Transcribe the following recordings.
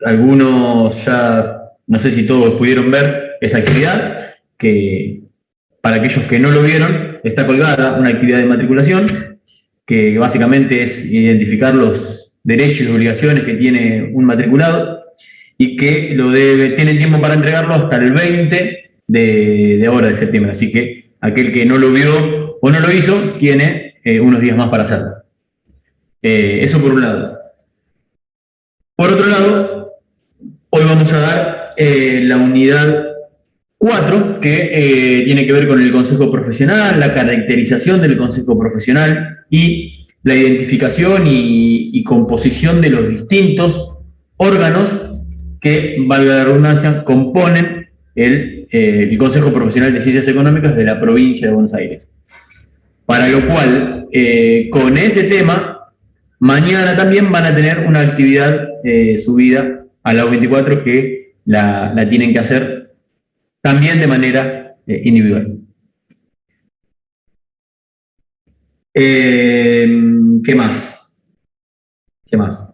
algunos ya, no sé si todos pudieron ver esa actividad, que para aquellos que no lo vieron, está colgada una actividad de matriculación, que básicamente es identificar los derechos y obligaciones que tiene un matriculado, y que tiene tiempo para entregarlo hasta el 20 de ahora, de septiembre. Así que aquel que no lo vio o no lo hizo, tiene unos días más para hacerlo. Eso por un lado. Por otro lado, hoy vamos a dar la unidad 4, que tiene que ver con el consejo profesional, la caracterización del consejo profesional y la identificación y composición de los distintos órganos que, valga la redundancia, componen el Consejo Profesional de Ciencias Económicas de la provincia de Buenos Aires. Para lo cual, con ese tema, mañana también van a tener una actividad subida a la U24 que la tienen que hacer también de manera individual. ¿Qué más? ¿Qué más?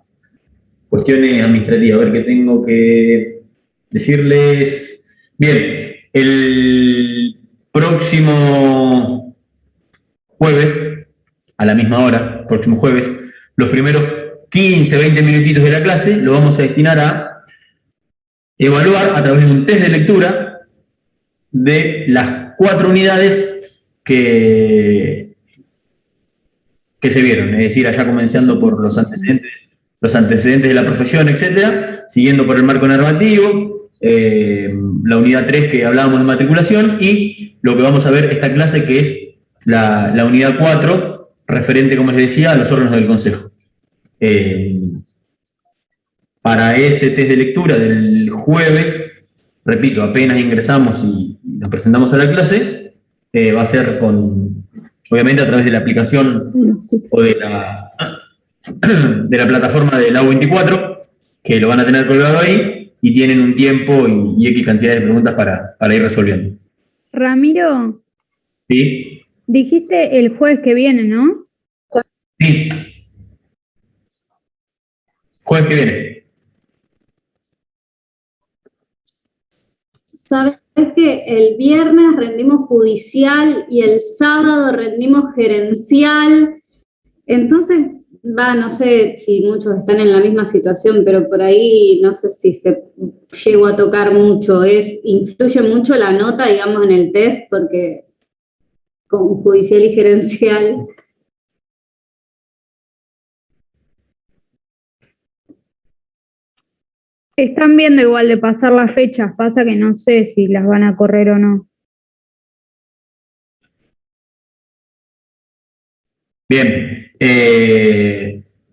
Cuestiones administrativas, a ver qué tengo que decirles. Bien, el próximo jueves, a la misma hora, próximo jueves, los primeros 15, 20 minutitos de la clase lo vamos a destinar a evaluar a través de un test de lectura de las 4 unidades que se vieron, es decir, allá comenzando por los antecedentes de la profesión, etcétera, siguiendo por el marco normativo, la unidad 3 que hablábamos de matriculación, y lo que vamos a ver esta clase, que es la unidad 4, referente, como les decía, a los órganos del Consejo. Para ese test de lectura del jueves, repito, apenas ingresamos y nos presentamos a la clase, va a ser obviamente a través de la aplicación o de la plataforma de la U24, que lo van a tener colgado ahí, y tienen un tiempo y X cantidad de preguntas para ir resolviendo. Ramiro. ¿Sí? Dijiste el jueves que viene, ¿no? Sí. Jueves que viene. ¿Sabes que el viernes rendimos judicial y el sábado rendimos gerencial? Entonces, no sé si muchos están en la misma situación, pero por ahí no sé si se llegó a tocar mucho. Influye mucho la nota, digamos, en el test, porque con judicial y gerencial. Están viendo igual de pasar las fechas, pasa que no sé si las van a correr o no. Bien,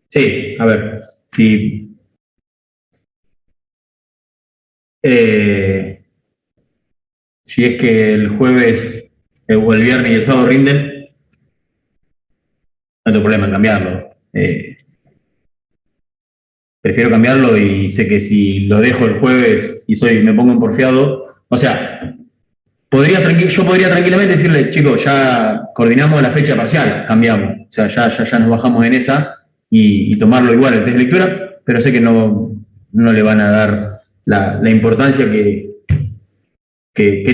sí, a ver, si es que el jueves o el viernes y el sábado rinden, no tengo problema en cambiarlo. Prefiero cambiarlo, y sé que si lo dejo el jueves y me pongo en porfiado, o sea, yo podría tranquilamente decirle, chicos, ya coordinamos la fecha parcial, cambiamos, o sea, ya nos bajamos en esa y tomarlo igual el test de lectura, pero sé que no le van a dar la importancia que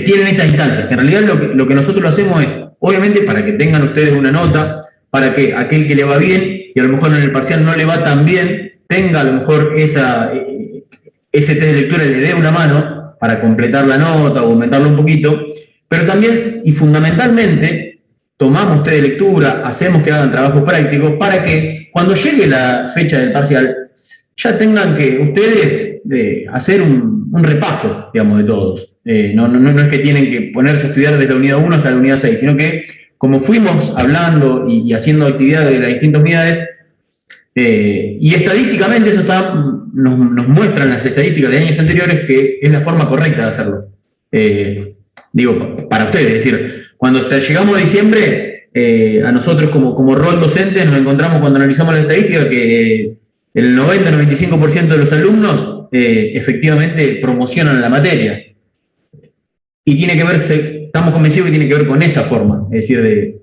tienen estas instancias, que en realidad lo que nosotros lo hacemos es, obviamente, para que tengan ustedes una nota, para que aquel que le va bien y a lo mejor en el parcial no le va tan bien, tenga a lo mejor ese test de lectura, le dé una mano para completar la nota o aumentarlo un poquito, pero también y fundamentalmente tomamos test de lectura, hacemos que hagan trabajos prácticos para que cuando llegue la fecha del parcial ya tengan que ustedes hacer un repaso, digamos, de todos. No es que tienen que ponerse a estudiar desde la unidad 1 hasta la unidad 6, sino que como fuimos hablando y haciendo actividades de las distintas unidades, y estadísticamente eso nos muestran las estadísticas de años anteriores que es la forma correcta de hacerlo. Digo, para ustedes, es decir, cuando llegamos a diciembre, a nosotros como rol docente nos encontramos, cuando analizamos la estadística, que el 90-95% de los alumnos efectivamente promocionan la materia. Y tiene que verse, estamos convencidos que tiene que ver con esa forma, es decir,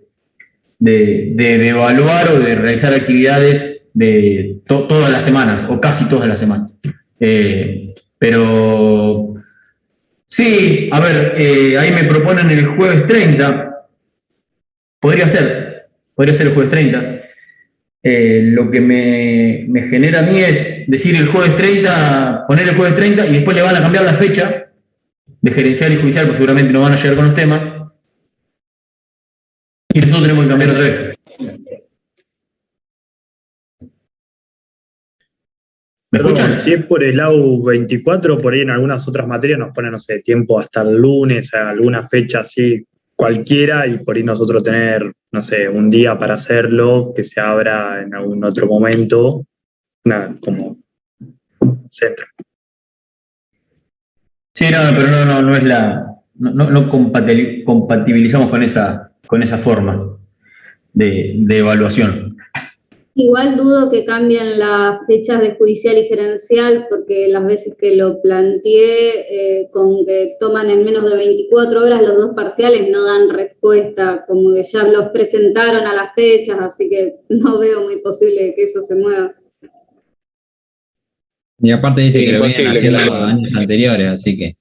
de evaluar o de realizar actividades de todas las semanas, o casi todas las semanas. Pero sí, a ver, ahí me proponen el jueves 30. Podría ser el jueves 30. Lo que me genera a mí es decir el jueves 30, poner el jueves 30 y después le van a cambiar la fecha de gerencial y judicial, pues seguramente no van a llegar con los temas. Y nosotros tenemos que cambiar otra vez. ¿Me escuchan? Si es por el AU 24, por ahí en algunas otras materias nos ponen, no sé, tiempo hasta el lunes, a alguna fecha así cualquiera, y por ahí nosotros tener, no sé, un día para hacerlo, que se abra en algún otro momento, nada, como centro. Sí, no, pero no es no compatibilizamos con esa forma de evaluación. Igual dudo que cambien las fechas de judicial y gerencial, porque las veces que lo planteé, con que toman en menos de 24 horas los dos parciales, no dan respuesta, como que ya los presentaron a las fechas, así que no veo muy posible que eso se mueva. Y aparte dice que lo vienen haciendo años anteriores, así que...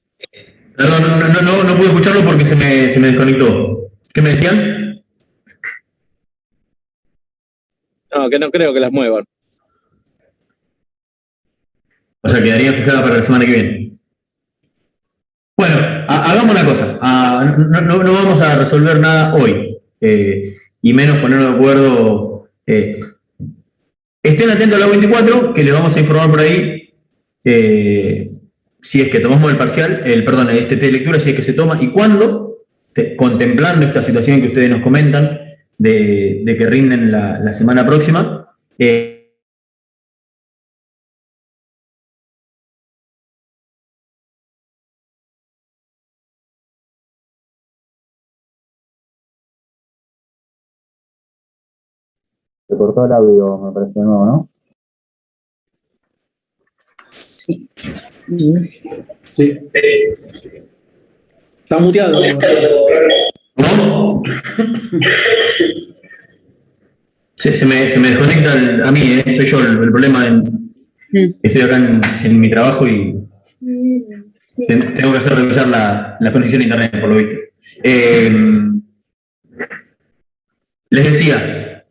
Perdón, no pude escucharlo porque se me desconectó. ¿Qué me decían? No, que no creo que las muevan. O sea, quedaría fijada para la semana que viene. Bueno, hagamos una cosa. No vamos a resolver nada hoy. Y menos ponernos de acuerdo. Estén atentos a la 24, que les vamos a informar por ahí. Si es que tomamos el parcial, este test de lectura, si es que se toma y cuándo, contemplando esta situación que ustedes nos comentan, de que rinden la semana próxima. Se cortó el audio, me parece de nuevo, ¿no? Sí. Sí. Está muteado. ¿Cómo? Se me desconecta a mí, soy yo el problema. Estoy acá en mi trabajo y tengo que hacer revisar la conexión a internet, por lo visto. Les decía,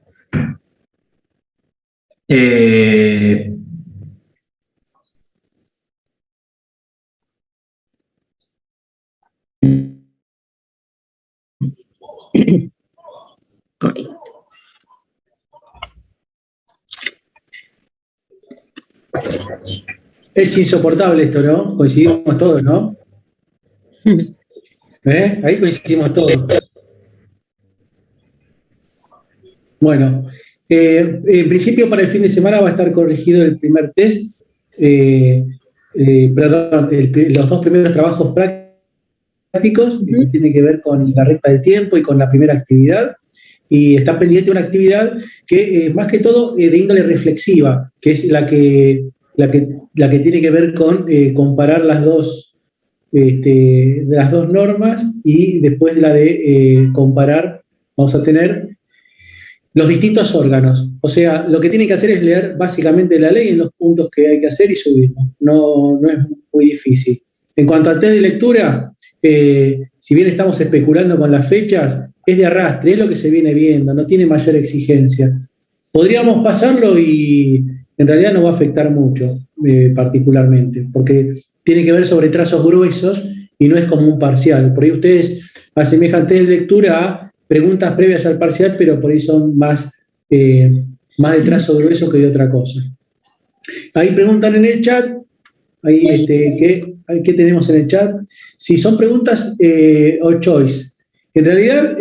es insoportable esto, ¿no? Coincidimos todos, ¿no? Ahí coincidimos todos. Bueno, en principio para el fin de semana va a estar corregido el primer test, los dos primeros trabajos prácticos, que tiene que ver con la recta del tiempo y con la primera actividad, y está pendiente una actividad que más que todo de índole reflexiva, que es la que tiene que ver con comparar las dos normas, y después de la de comparar vamos a tener los distintos órganos. O sea, lo que tienen que hacer es leer básicamente la ley en los puntos que hay que hacer y subirlo. No es muy difícil. En cuanto al test de lectura, si bien estamos especulando con las fechas, es de arrastre, es lo que se viene viendo, no tiene mayor exigencia. Podríamos pasarlo y en realidad no va a afectar mucho, particularmente, porque tiene que ver sobre trazos gruesos y no es como un parcial. Por ahí ustedes asemejan test de lectura a preguntas previas al parcial, pero por ahí son más de trazo grueso que de otra cosa. Ahí preguntan en el chat, ahí ¿qué tenemos en el chat? Si son preguntas o choice. En realidad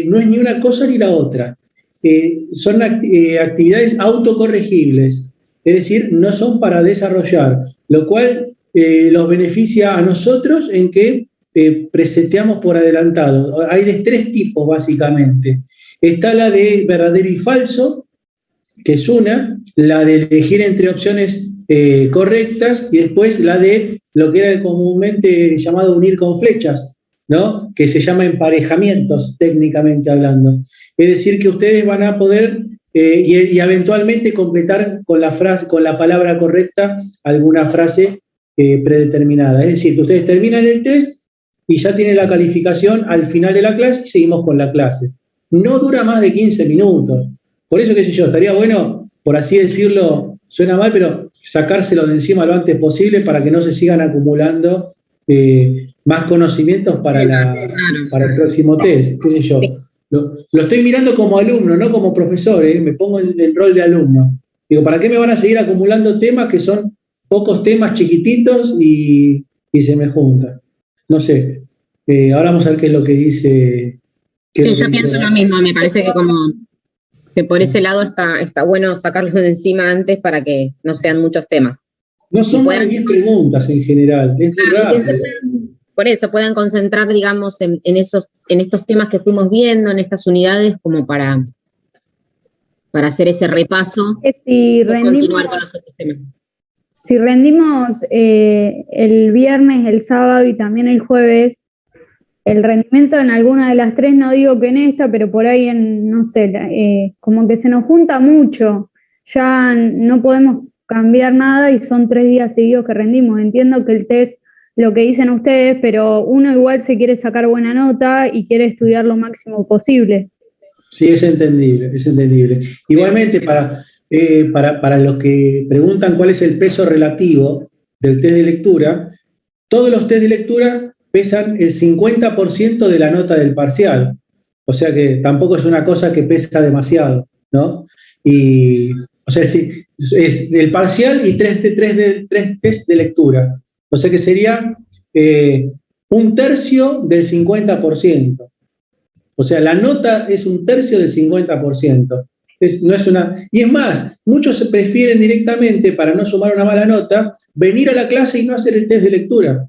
no es ni una cosa ni la otra. Son actividades autocorregibles, es decir, no son para desarrollar, lo cual los beneficia a nosotros en que preseteamos por adelantado. Hay de tres tipos, básicamente. Está la de verdadero y falso, que es una, la de elegir entre opciones correctas, y después la de lo que era comúnmente llamado unir con flechas, ¿no? Que se llama emparejamientos, técnicamente hablando. Es decir, que ustedes van a poder y eventualmente completar con la frase, con la palabra correcta alguna frase predeterminada. Es decir, que ustedes terminan el test y ya tienen la calificación al final de la clase y seguimos con la clase. No dura más de 15 minutos. Por eso, qué sé yo, estaría bueno, por así decirlo, suena mal, pero sacárselo de encima lo antes posible para que no se sigan acumulando más conocimientos para el próximo test, qué sé yo. Lo estoy mirando como alumno, no como profesor, me pongo en el rol de alumno. Digo, ¿para qué me van a seguir acumulando temas que son pocos temas chiquititos y se me juntan? No sé. Ahora vamos a ver qué es lo que dice. Sí, yo pienso lo mismo, me parece que como que por ese lado está bueno sacarlos de encima antes para que no sean muchos temas. No son más de 10 preguntas en general, es muy rápido. Por eso puedan concentrar, digamos, en estos temas que fuimos viendo, en estas unidades, como para hacer ese repaso y continuar con los otros temas. Si rendimos el viernes, el sábado y también el jueves, el rendimiento en alguna de las tres, no digo que en esta, pero por ahí no sé, como que se nos junta mucho, ya no podemos cambiar nada y son 3 días seguidos que rendimos. Entiendo que el test, lo que dicen ustedes, pero uno igual se quiere sacar buena nota y quiere estudiar lo máximo posible. Sí, es entendible, es entendible. Igualmente, para los que preguntan cuál es el peso relativo del test de lectura, todos los test de lectura pesan el 50% de la nota del parcial. O sea que tampoco es una cosa que pesa demasiado, ¿no? O sea, es el parcial y tres test de lectura. O sea que sería 1/3 del 50%. O sea, la nota es 1/3 del 50%. No es una, y es más, muchos prefieren directamente, para no sumar una mala nota, venir a la clase y no hacer el test de lectura.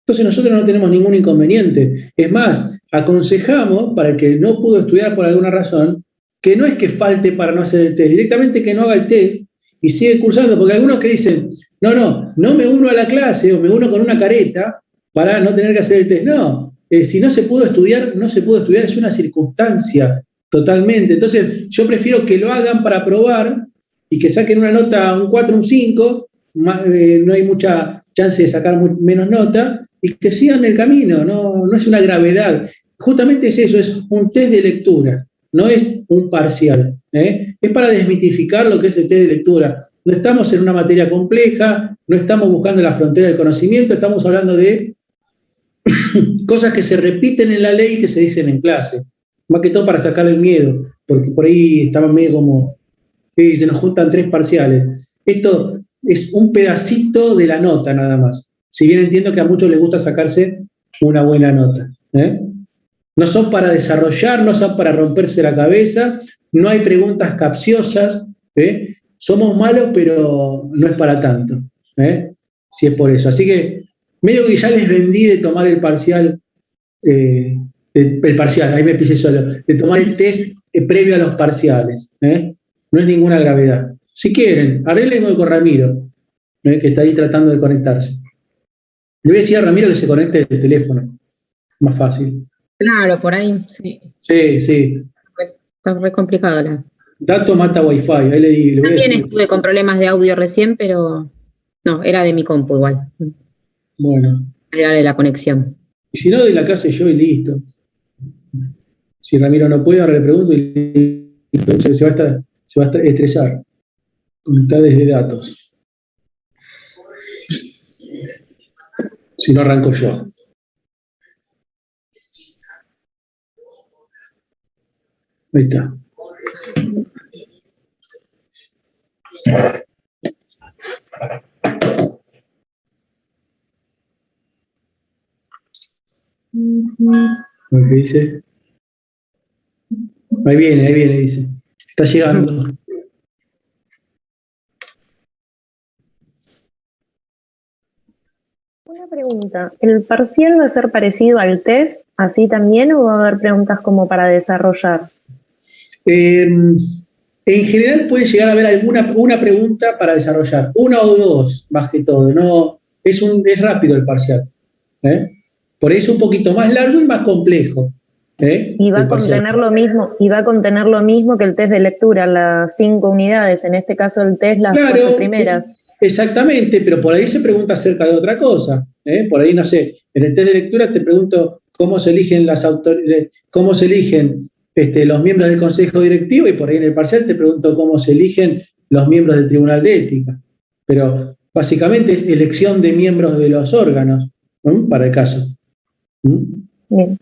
Entonces nosotros no tenemos ningún inconveniente. Es más, aconsejamos, para el que no pudo estudiar por alguna razón, que no es que falte para no hacer el test, directamente que no haga el test y sigue cursando, porque algunos que dicen, no me uno a la clase o me uno con una careta para no tener que hacer el test. No, si no se pudo estudiar, no se pudo estudiar, es una circunstancia totalmente. Entonces yo prefiero que lo hagan para probar y que saquen una nota, un 4, un 5, no hay mucha chance de sacar menos nota, y que sigan el camino, no es una gravedad. Justamente es eso, es un test de lectura, no es un parcial. Es para desmitificar lo que es el test de lectura. No estamos en una materia compleja, no estamos buscando la frontera del conocimiento, estamos hablando de cosas que se repiten en la ley y que se dicen en clase. Más que todo para sacarle el miedo, porque por ahí estaban medio como, se nos juntan 3 parciales. Esto es un pedacito de la nota nada más. Si bien entiendo que a muchos les gusta sacarse una buena nota. No son para desarrollar, no son para romperse la cabeza, no hay preguntas capciosas. Somos malos, pero no es para tanto. Si es por eso. Así que medio que ya les vendí de tomar el parcial, ahí me pisé solo, de tomar el test previo a los parciales. No es ninguna gravedad. Si quieren, arreglen con Ramiro, que está ahí tratando de conectarse. Le voy a decir a Ramiro que se conecte el teléfono. Más fácil. Claro, por ahí, sí. Sí. Está re complicado. Dato mata wifi, ahí le digo. También estuve con problemas de audio recién, pero no, era de mi compu igual. Bueno. Era de la conexión. Y si no, doy la clase yo y listo. Si Ramiro no puede, ahora le pregunto y listo. Se va a estresar. Conectar desde datos. Si no, arranco yo. Ahí está. ¿Qué dice? Ahí viene, dice. Está llegando. Una pregunta, ¿el parcial va a ser parecido al test, así también, o va a haber preguntas como para desarrollar? En general puede llegar a haber una pregunta para desarrollar, 1 o 2 más que todo, no, es rápido el parcial. Por eso un poquito más largo y más complejo. Y va a contener lo mismo que el test de lectura, las 5 unidades, en este caso el test las 4 primeras. Exactamente, pero por ahí se pregunta acerca de otra cosa. Por ahí, no sé, en el test de lectura te pregunto cómo se eligen los miembros del Consejo Directivo, y por ahí en el parcial te pregunto cómo se eligen los miembros del Tribunal de Ética. Pero básicamente es elección de miembros de los órganos, ¿no? Para el caso. Bien.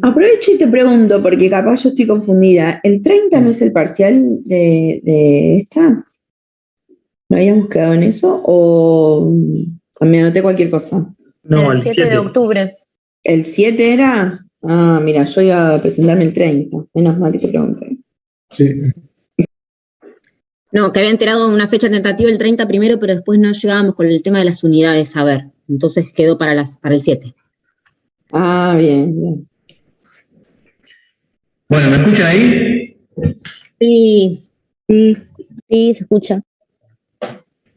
Aprovecho y te pregunto, porque capaz yo estoy confundida. ¿El 30 no es el parcial de esta? ¿No habíamos quedado en eso? ¿O me anoté cualquier cosa? No, el 7 de octubre. ¿El 7 era? Ah, mira, yo iba a presentarme el 30. Menos mal que te pregunté. Sí. No, que había enterado de una fecha tentativa el 30 primero, pero después no llegábamos con el tema de las unidades a ver. Entonces quedó para el 7. Ah, bien. Bueno, ¿me escuchan ahí? Sí. Sí, se escucha.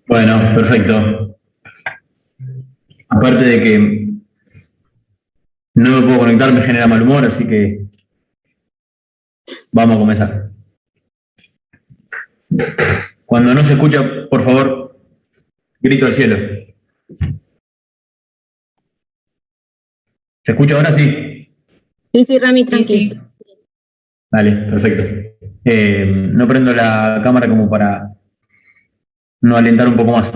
Bueno, perfecto. Aparte de que no me puedo conectar, me genera mal humor, así que vamos a comenzar. Cuando no se escucha, por favor, grito al cielo. ¿Se escucha ahora? Sí. Sí, Rami, tranquilo. Sí. Dale, perfecto. No prendo la cámara como para no alentar un poco más.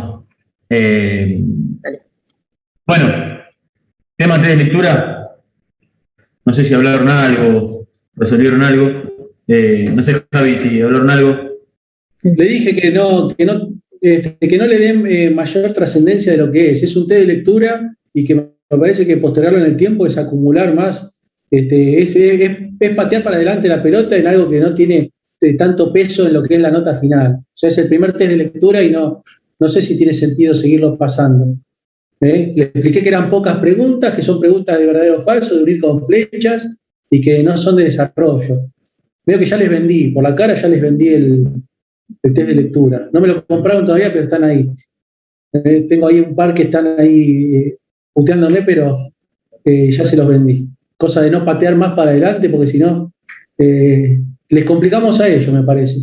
Bueno, tema de lectura. No sé si hablaron algo, resolvieron algo. No sé, Javi, si hablaron algo. Le dije que no le den mayor trascendencia de lo que es. Es un test de lectura y que me parece que postergarlo en el tiempo es acumular más. Es patear para adelante la pelota en algo que no tiene tanto peso en lo que es la nota final. O sea, es el primer test de lectura y no sé si tiene sentido seguirlo pasando. Le expliqué que eran pocas preguntas, que son preguntas de verdadero o falso, de unir con flechas y que no son de desarrollo. Veo que ya les vendí, por la cara ya les vendí el test de lectura. No me lo compraron todavía, pero están ahí. Tengo ahí un par que están ahí puteándome, pero ya se los vendí. Cosa de no patear más para adelante, porque si no, les complicamos a ellos, me parece.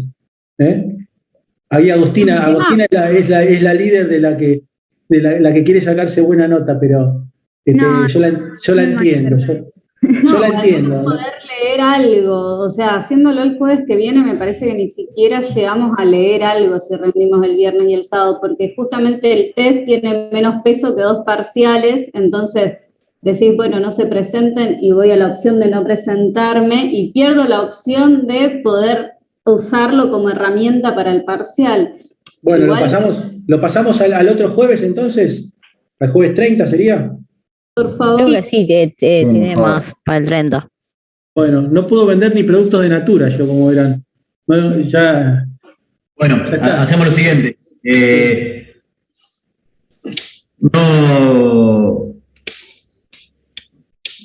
Ahí Agustina es la líder de la que quiere sacarse buena nota, pero yo la entiendo. Yo la entiendo. Poder leer algo, o sea, haciéndolo el jueves que viene me parece que ni siquiera llegamos a leer algo si rendimos el viernes y el sábado, porque justamente el test tiene menos peso que 2 parciales, entonces decís, bueno, no se presenten y voy a la opción de no presentarme y pierdo la opción de poder usarlo como herramienta para el parcial. Bueno, lo pasamos al otro jueves entonces, al jueves 30 sería. Por favor. Creo que sí, que tiene más para el 30. Bueno, no puedo vender ni productos de Natura, yo como verán. Bueno, ya. Bueno, ya está. Hacemos lo siguiente.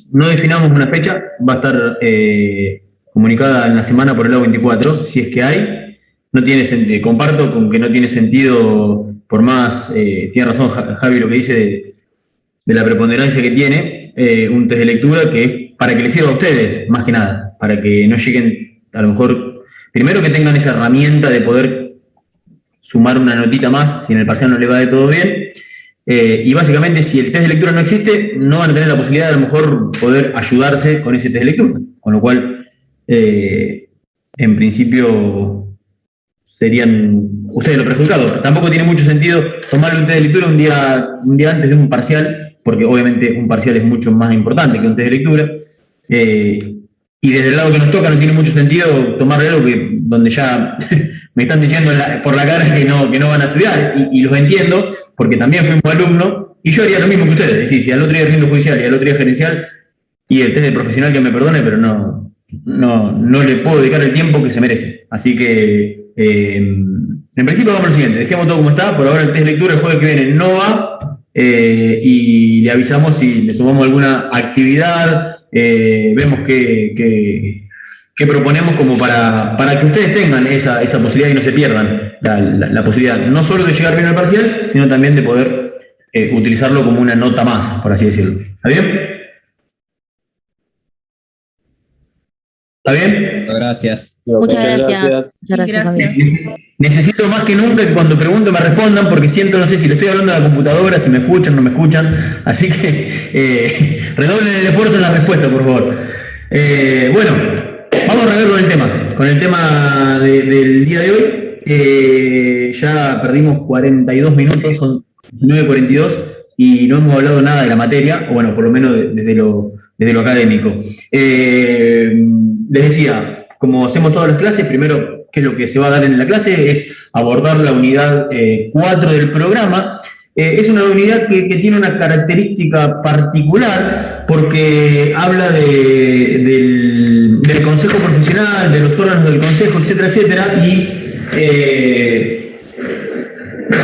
No definamos una fecha, va a estar comunicada en la semana por el lado 24, si es que hay. No tiene sentido, comparto con que no tiene sentido, por más, tiene razón Javi lo que dice de la preponderancia que tiene, un test de lectura que es para que les sirva a ustedes, más que nada, para que no lleguen, a lo mejor, primero que tengan esa herramienta de poder sumar una notita más, si en el parcial no le va de todo bien, y básicamente si el test de lectura no existe, no van a tener la posibilidad de a lo mejor poder ayudarse con ese test de lectura, con lo cual, en principio, serían ustedes los perjudicados. Tampoco tiene mucho sentido tomar un test de lectura un día antes de un parcial, porque obviamente un parcial es mucho más importante que un test de lectura, y desde el lado que nos toca no tiene mucho sentido tomarle algo donde ya me están diciendo por la cara que no van a estudiar, y los entiendo, porque también fui un alumno, y yo haría lo mismo que ustedes. Es decir, si al otro día rindo judicial y al otro día gerencial, y el test de profesional que me perdone, pero no le puedo dedicar el tiempo que se merece. Así que, en principio vamos a lo siguiente, dejemos todo como está. Por ahora el test de lectura el jueves que viene no va, y le avisamos si le sumamos alguna actividad, vemos qué proponemos como para que ustedes tengan esa posibilidad y no se pierdan la posibilidad no solo de llegar bien al parcial, sino también de poder utilizarlo como una nota más, por así decirlo. ¿Está bien? ¿Está bien? Gracias. Muchas gracias. Necesito más que nunca que cuando pregunto me respondan, porque siento, no sé si le estoy hablando a la computadora, si me escuchan, no me escuchan. Así que redoblen el esfuerzo en la respuesta, por favor. Bueno, vamos a arrancar con el tema del día de hoy. Ya perdimos 42 minutos, son 9:42, y no hemos hablado nada de la materia, o bueno, por lo menos desde lo académico. Les decía, como hacemos todas las clases, primero, ¿qué es lo que se va a dar en la clase? Es abordar la unidad 4 del programa. Es una unidad que tiene una característica particular porque habla del consejo profesional, de los órganos del consejo, etcétera, etcétera, y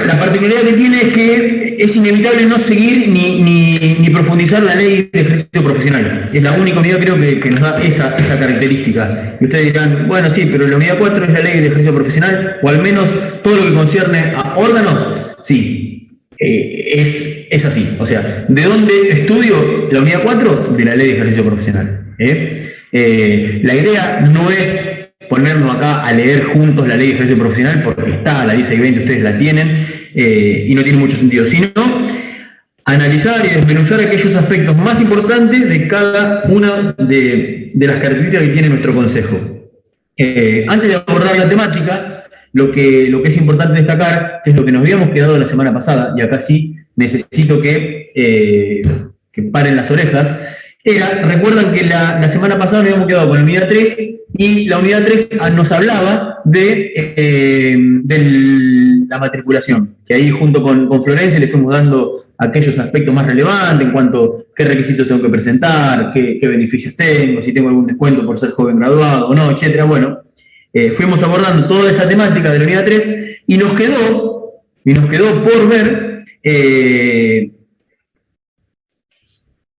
la particularidad que tiene es que es inevitable no seguir ni profundizar la ley de ejercicio profesional. Es la única unidad, creo, que nos da esa característica. Y ustedes dirán, bueno, sí, pero la unidad 4 es la ley de ejercicio profesional, o al menos todo lo que concierne a órganos, sí, es así. O sea, ¿de dónde estudio la unidad 4? De la ley de ejercicio profesional. La idea no es ponernos acá a leer juntos la ley de ejercicio profesional, porque está la 1620, ustedes la tienen, y no tiene mucho sentido, sino analizar y desmenuzar aquellos aspectos más importantes de cada una de las características que tiene nuestro consejo. Antes de abordar la temática, lo que es importante destacar, que es lo que nos habíamos quedado la semana pasada, y acá sí necesito que paren las orejas, recuerdan que la semana pasada nos habíamos quedado con la unidad 3, y la unidad 3 nos hablaba de la matriculación, que ahí junto con Florencia le fuimos dando aquellos aspectos más relevantes en cuanto a qué requisitos tengo que presentar, qué beneficios tengo, si tengo algún descuento por ser joven graduado o no, etcétera. Bueno, fuimos abordando toda esa temática de la unidad 3 y nos quedó por ver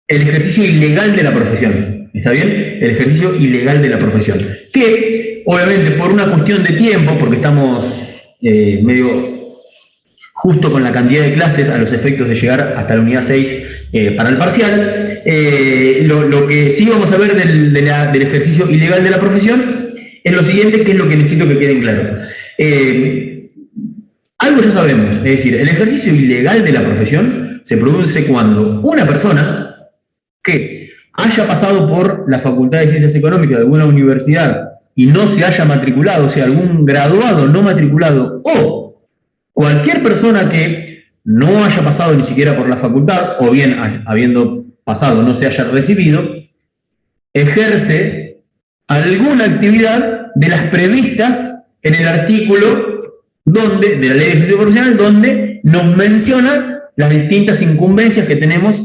el ejercicio ilegal de la profesión. ¿Está bien? El ejercicio ilegal de la profesión. Que, obviamente, por una cuestión de tiempo, porque estamos medio justo con la cantidad de clases a los efectos de llegar hasta la unidad 6 para el parcial, lo que sí vamos a ver del ejercicio ilegal de la profesión es lo siguiente, que es lo que necesito que quede claro. Algo ya sabemos, es decir, el ejercicio ilegal de la profesión se produce cuando una persona que haya pasado por la Facultad de Ciencias Económicas de alguna universidad y no se haya matriculado, o sea, algún graduado no matriculado, o cualquier persona que no haya pasado ni siquiera por la facultad, o bien habiendo pasado no se haya recibido, ejerce alguna actividad de las previstas en el artículo de la Ley de Ejercicio Profesional, donde nos menciona las distintas incumbencias que tenemos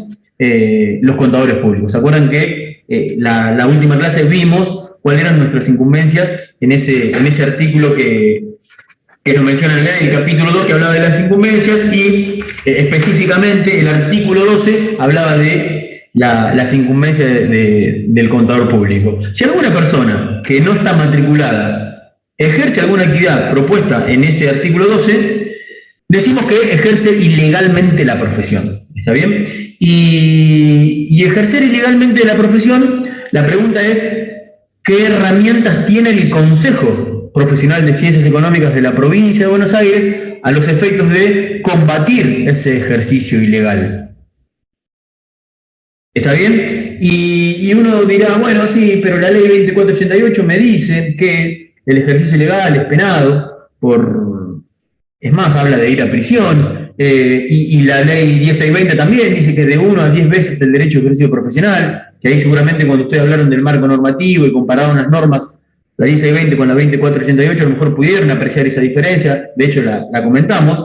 los contadores públicos. ¿Se acuerdan que la última clase vimos cuáles eran nuestras incumbencias en ese artículo que nos menciona la ley, el capítulo 2 que hablaba de las incumbencias, y específicamente el artículo 12 hablaba de las incumbencias del contador público? Si alguna persona que no está matriculada ejerce alguna actividad propuesta en ese artículo 12, decimos que ejerce ilegalmente la profesión. ¿Está bien? Y ejercer ilegalmente la profesión, la pregunta es, ¿qué herramientas tiene el Consejo Profesional de Ciencias Económicas de la provincia de Buenos Aires a los efectos de combatir ese ejercicio ilegal? ¿Está bien? Y uno dirá, bueno, sí, pero la ley 2488 me dice que el ejercicio ilegal es penado por... Es más, habla de ir a prisión, y la ley 10620 también dice que de 1 a 10 veces el derecho a ejercicio profesional, que ahí seguramente cuando ustedes hablaron del marco normativo y compararon las normas, la 10620 con la 2488, a lo mejor pudieron apreciar esa diferencia, de hecho la comentamos.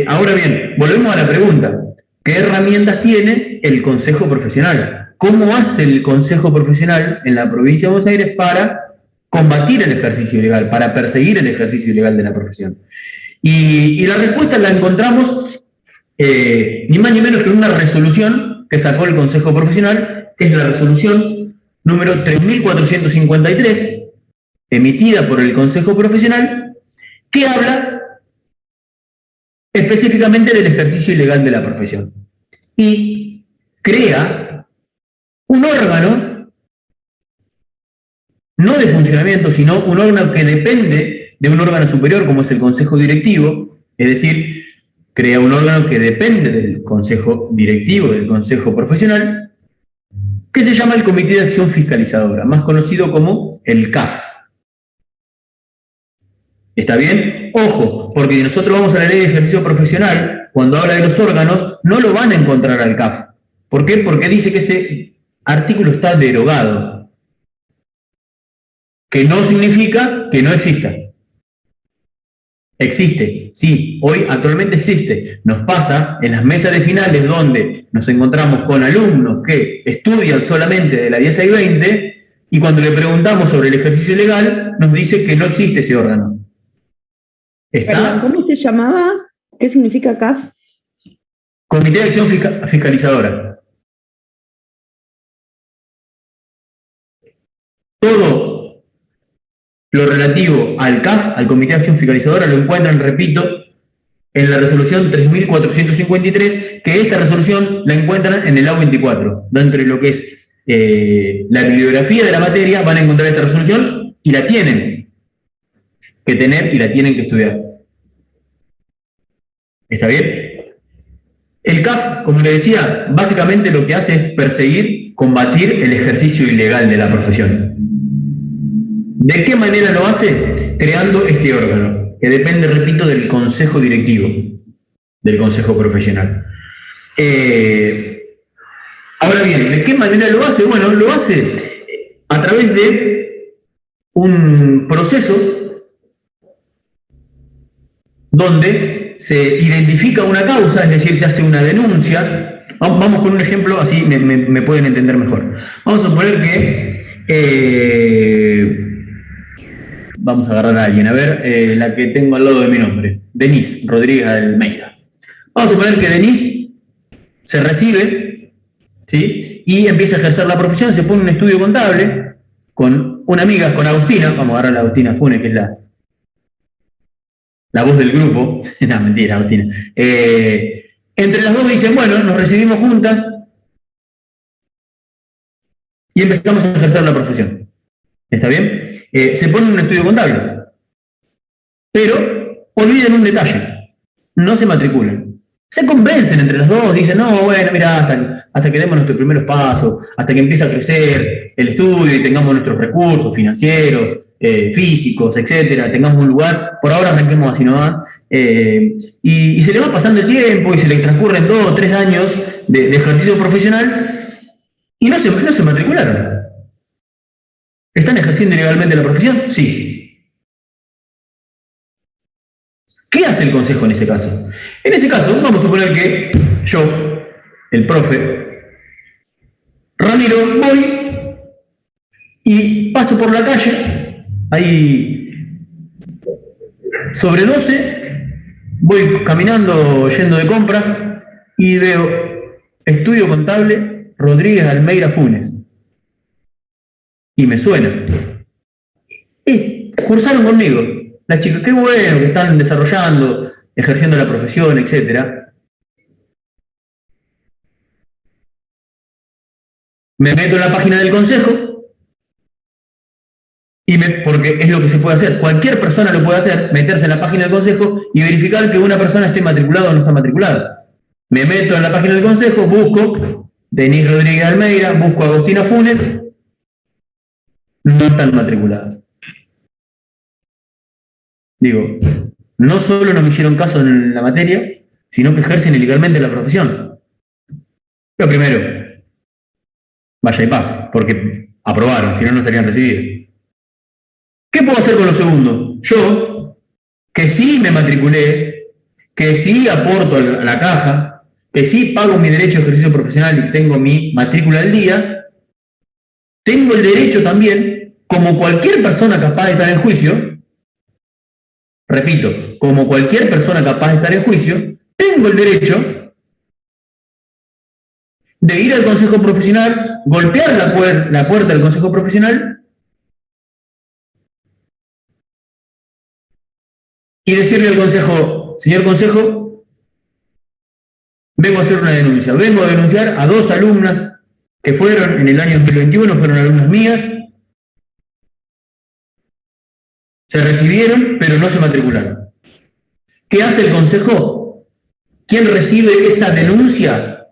Ahora bien, volvemos a la pregunta, ¿qué herramientas tiene el Consejo Profesional? ¿Cómo hace el Consejo Profesional en la provincia de Buenos Aires para combatir el ejercicio ilegal, para perseguir el ejercicio ilegal de la profesión? Y la respuesta la encontramos ni más ni menos que en una resolución que sacó el Consejo Profesional, que es la resolución número 3453, emitida por el Consejo Profesional, que habla específicamente del ejercicio ilegal de la profesión. Y crea un órgano, no de funcionamiento, sino un órgano que depende de un órgano superior como es el Consejo Directivo, es decir, crea un órgano que depende del Consejo Directivo, del Consejo Profesional, que se llama el Comité de Acción Fiscalizadora, más conocido como el CAF. ¿Está bien? Ojo, porque si nosotros vamos a la ley de ejercicio profesional, cuando habla de los órganos, no lo van a encontrar al CAF. ¿Por qué? Porque dice que ese artículo está derogado. Que no significa que no exista. Existe, sí, hoy actualmente existe. Nos pasa en las mesas de finales donde nos encontramos con alumnos que estudian solamente de la 1620 y cuando le preguntamos sobre el ejercicio legal nos dice que no existe ese órgano. ¿Está? ¿Cómo se llamaba? ¿Qué significa CAF? Comité de Acción Fiscalizadora. Todo lo relativo al CAF, al Comité de Acción Fiscalizadora, lo encuentran, repito, en la resolución 3453, que esta resolución la encuentran en el A24, dentro de lo que es la bibliografía de la materia, van a encontrar esta resolución y la tienen que tener y la tienen que estudiar. ¿Está bien? El CAF, como le decía, básicamente lo que hace es perseguir, combatir el ejercicio ilegal de la profesión. ¿De qué manera lo hace? Creando este órgano, que depende, repito, del Consejo Directivo, del Consejo Profesional. Ahora bien, ¿de qué manera lo hace? Bueno, lo hace a través de un proceso donde se identifica una causa, es decir, se hace una denuncia. Vamos con un ejemplo, así me pueden entender mejor. Vamos a suponer que... vamos a agarrar a alguien, a ver, la que tengo al lado de mi nombre, Denise Rodríguez Almeida. Vamos a suponer que Denise se recibe, ¿sí? Y empieza a ejercer la profesión, se pone un estudio contable con una amiga, con Agustina, vamos a agarrar a Agustina Funes, que es la voz del grupo. No, mentira, Agustina. Entre las dos dicen, bueno, nos recibimos juntas y empezamos a ejercer la profesión. ¿Está bien? Se pone un estudio contable, pero olviden un detalle, no se matriculan. Se convencen entre los dos, dicen, no, bueno, mira, hasta que demos nuestros primeros pasos, hasta que empiece a crecer el estudio y tengamos nuestros recursos financieros, físicos, etcétera, tengamos un lugar, por ahora arranquemos así nomás, y se le va pasando el tiempo y se le transcurren 2 o 3 años de ejercicio profesional y no se matricularon. ¿Están ejerciendo ilegalmente la profesión? Sí. ¿Qué hace el Consejo en ese caso? En ese caso, vamos a suponer que yo, el profe Ramiro, voy y paso por la calle, ahí sobre 12, voy caminando, yendo de compras, y veo estudio contable Rodríguez Almeida Funes. Y me suena. Cursaron conmigo. Las chicas, qué bueno que están desarrollando, ejerciendo la profesión, etc. me meto en la página del consejo, porque es lo que se puede hacer. Cualquier persona lo puede hacer, meterse en la página del consejo y verificar que una persona esté matriculada o no está matriculada. Me meto en la página del consejo, busco Denise Rodríguez Almeida, busco a Agostina Funes, no están matriculadas. Digo, no solo no me hicieron caso en la materia, sino que ejercen ilegalmente la profesión. Lo primero, vaya y pase, porque aprobaron, si no, no estarían recibidos. ¿Qué puedo hacer con lo segundo? Yo, que sí me matriculé, que sí aporto a la caja, que sí pago mi derecho de ejercicio profesional y tengo mi matrícula al día, tengo el derecho también, como cualquier persona capaz de estar en juicio, repito, como cualquier persona capaz de estar en juicio, tengo el derecho de ir al consejo profesional, golpear la puerta del consejo profesional y decirle al consejo, señor consejo, vengo a hacer una denuncia. Vengo a denunciar a 2 alumnas que fueron en el año 2021, fueron alumnas mías, se recibieron, pero no se matricularon. ¿Qué hace el consejo? ¿Quién recibe esa denuncia?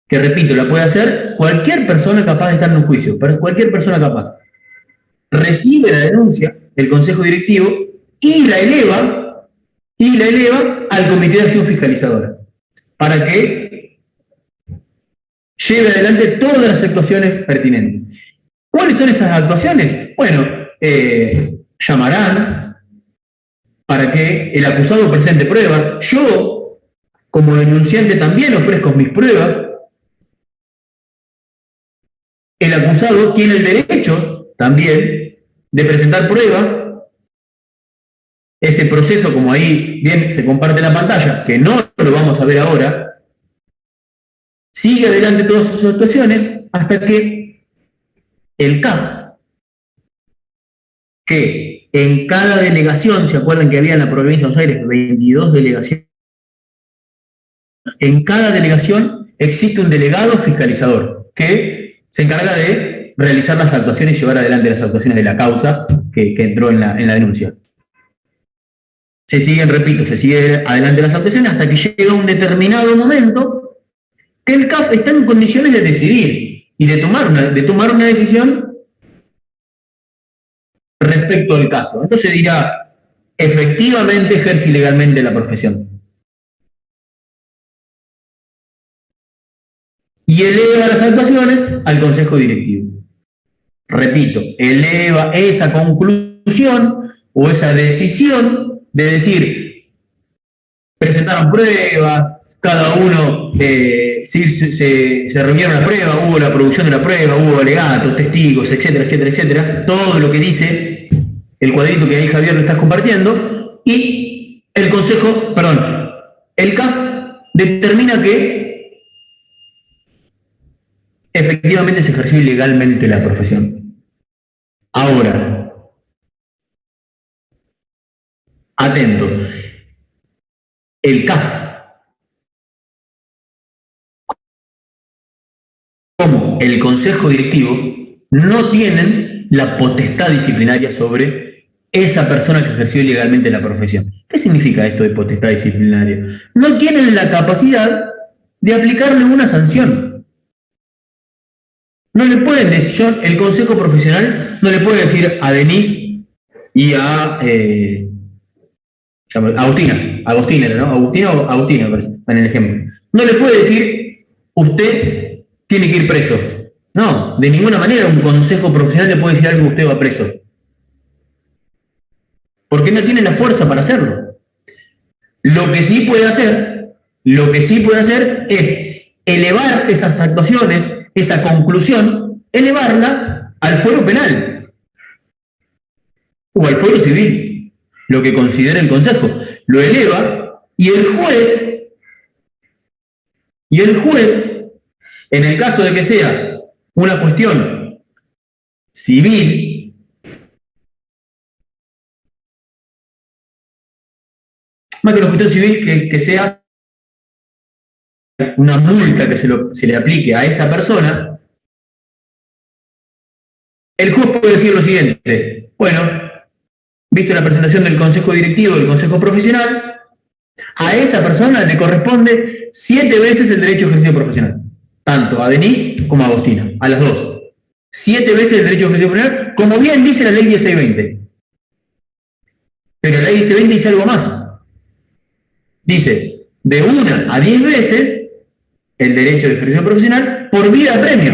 Que repito, la puede hacer cualquier persona capaz de estar en un juicio, pero cualquier persona capaz. Recibe la denuncia del consejo directivo y la eleva al comité de acción fiscalizadora para que lleve adelante todas las actuaciones pertinentes. ¿Cuáles son esas actuaciones? Bueno, llamarán para que el acusado presente pruebas. Yo, como denunciante, también ofrezco mis pruebas. El acusado tiene el derecho también de presentar pruebas. Ese proceso, como ahí bien se comparte en la pantalla, que no lo vamos a ver ahora, sigue adelante todas sus actuaciones hasta que el CAF, que en cada delegación, ¿se acuerdan que había en la provincia de Buenos Aires 22 delegaciones? En cada delegación existe un delegado fiscalizador que se encarga de realizar las actuaciones y llevar adelante las actuaciones de la causa que entró en la denuncia. Se siguen, repito, se sigue adelante las actuaciones hasta que llega un determinado momento que el CAF está en condiciones de decidir y de tomar una decisión respecto al caso. Entonces dirá, efectivamente ejerce ilegalmente la profesión. Y eleva las actuaciones al consejo directivo. Repito, eleva esa conclusión o esa decisión de decir, presentaron pruebas, cada uno se reunieron la prueba, hubo la producción de la prueba, hubo alegatos, testigos, etcétera, etcétera, etcétera, todo lo que dice el cuadrito que ahí Javier lo estás compartiendo, y el CAF determina que efectivamente se ejerció ilegalmente la profesión. Ahora, atento, el CAF, como el consejo directivo, no tienen la potestad disciplinaria sobre esa persona que ejerció ilegalmente la profesión. ¿Qué significa esto de potestad disciplinaria? No tienen la capacidad de aplicarle una sanción. No le pueden decir, el consejo profesional no le puede decir a Denise y a Agostina, ¿no? Agustina, me parece, en el ejemplo. No le puede decir, usted tiene que ir preso. No, de ninguna manera un consejo profesional le puede decir algo, usted va preso. Porque no tiene la fuerza para hacerlo. Lo que sí puede hacer es elevar esas actuaciones, esa conclusión, elevarla al fuero penal o al fuero civil, lo que considera el consejo. Lo eleva y el juez, en el caso de que sea una cuestión civil, más que una cuestión civil, que sea una multa que se le aplique a esa persona, el juez puede decir lo siguiente: bueno, visto la presentación del consejo directivo, del consejo profesional, a esa persona le corresponde 7 veces el derecho a ejercicio profesional, tanto a Denise como a Agostina, a las dos. 7 veces el derecho a ejercicio profesional, como bien dice la ley 1620. Pero la ley 1620 dice algo más. Dice, de 1 a 10 veces el derecho de ejercicio profesional por vida de premio.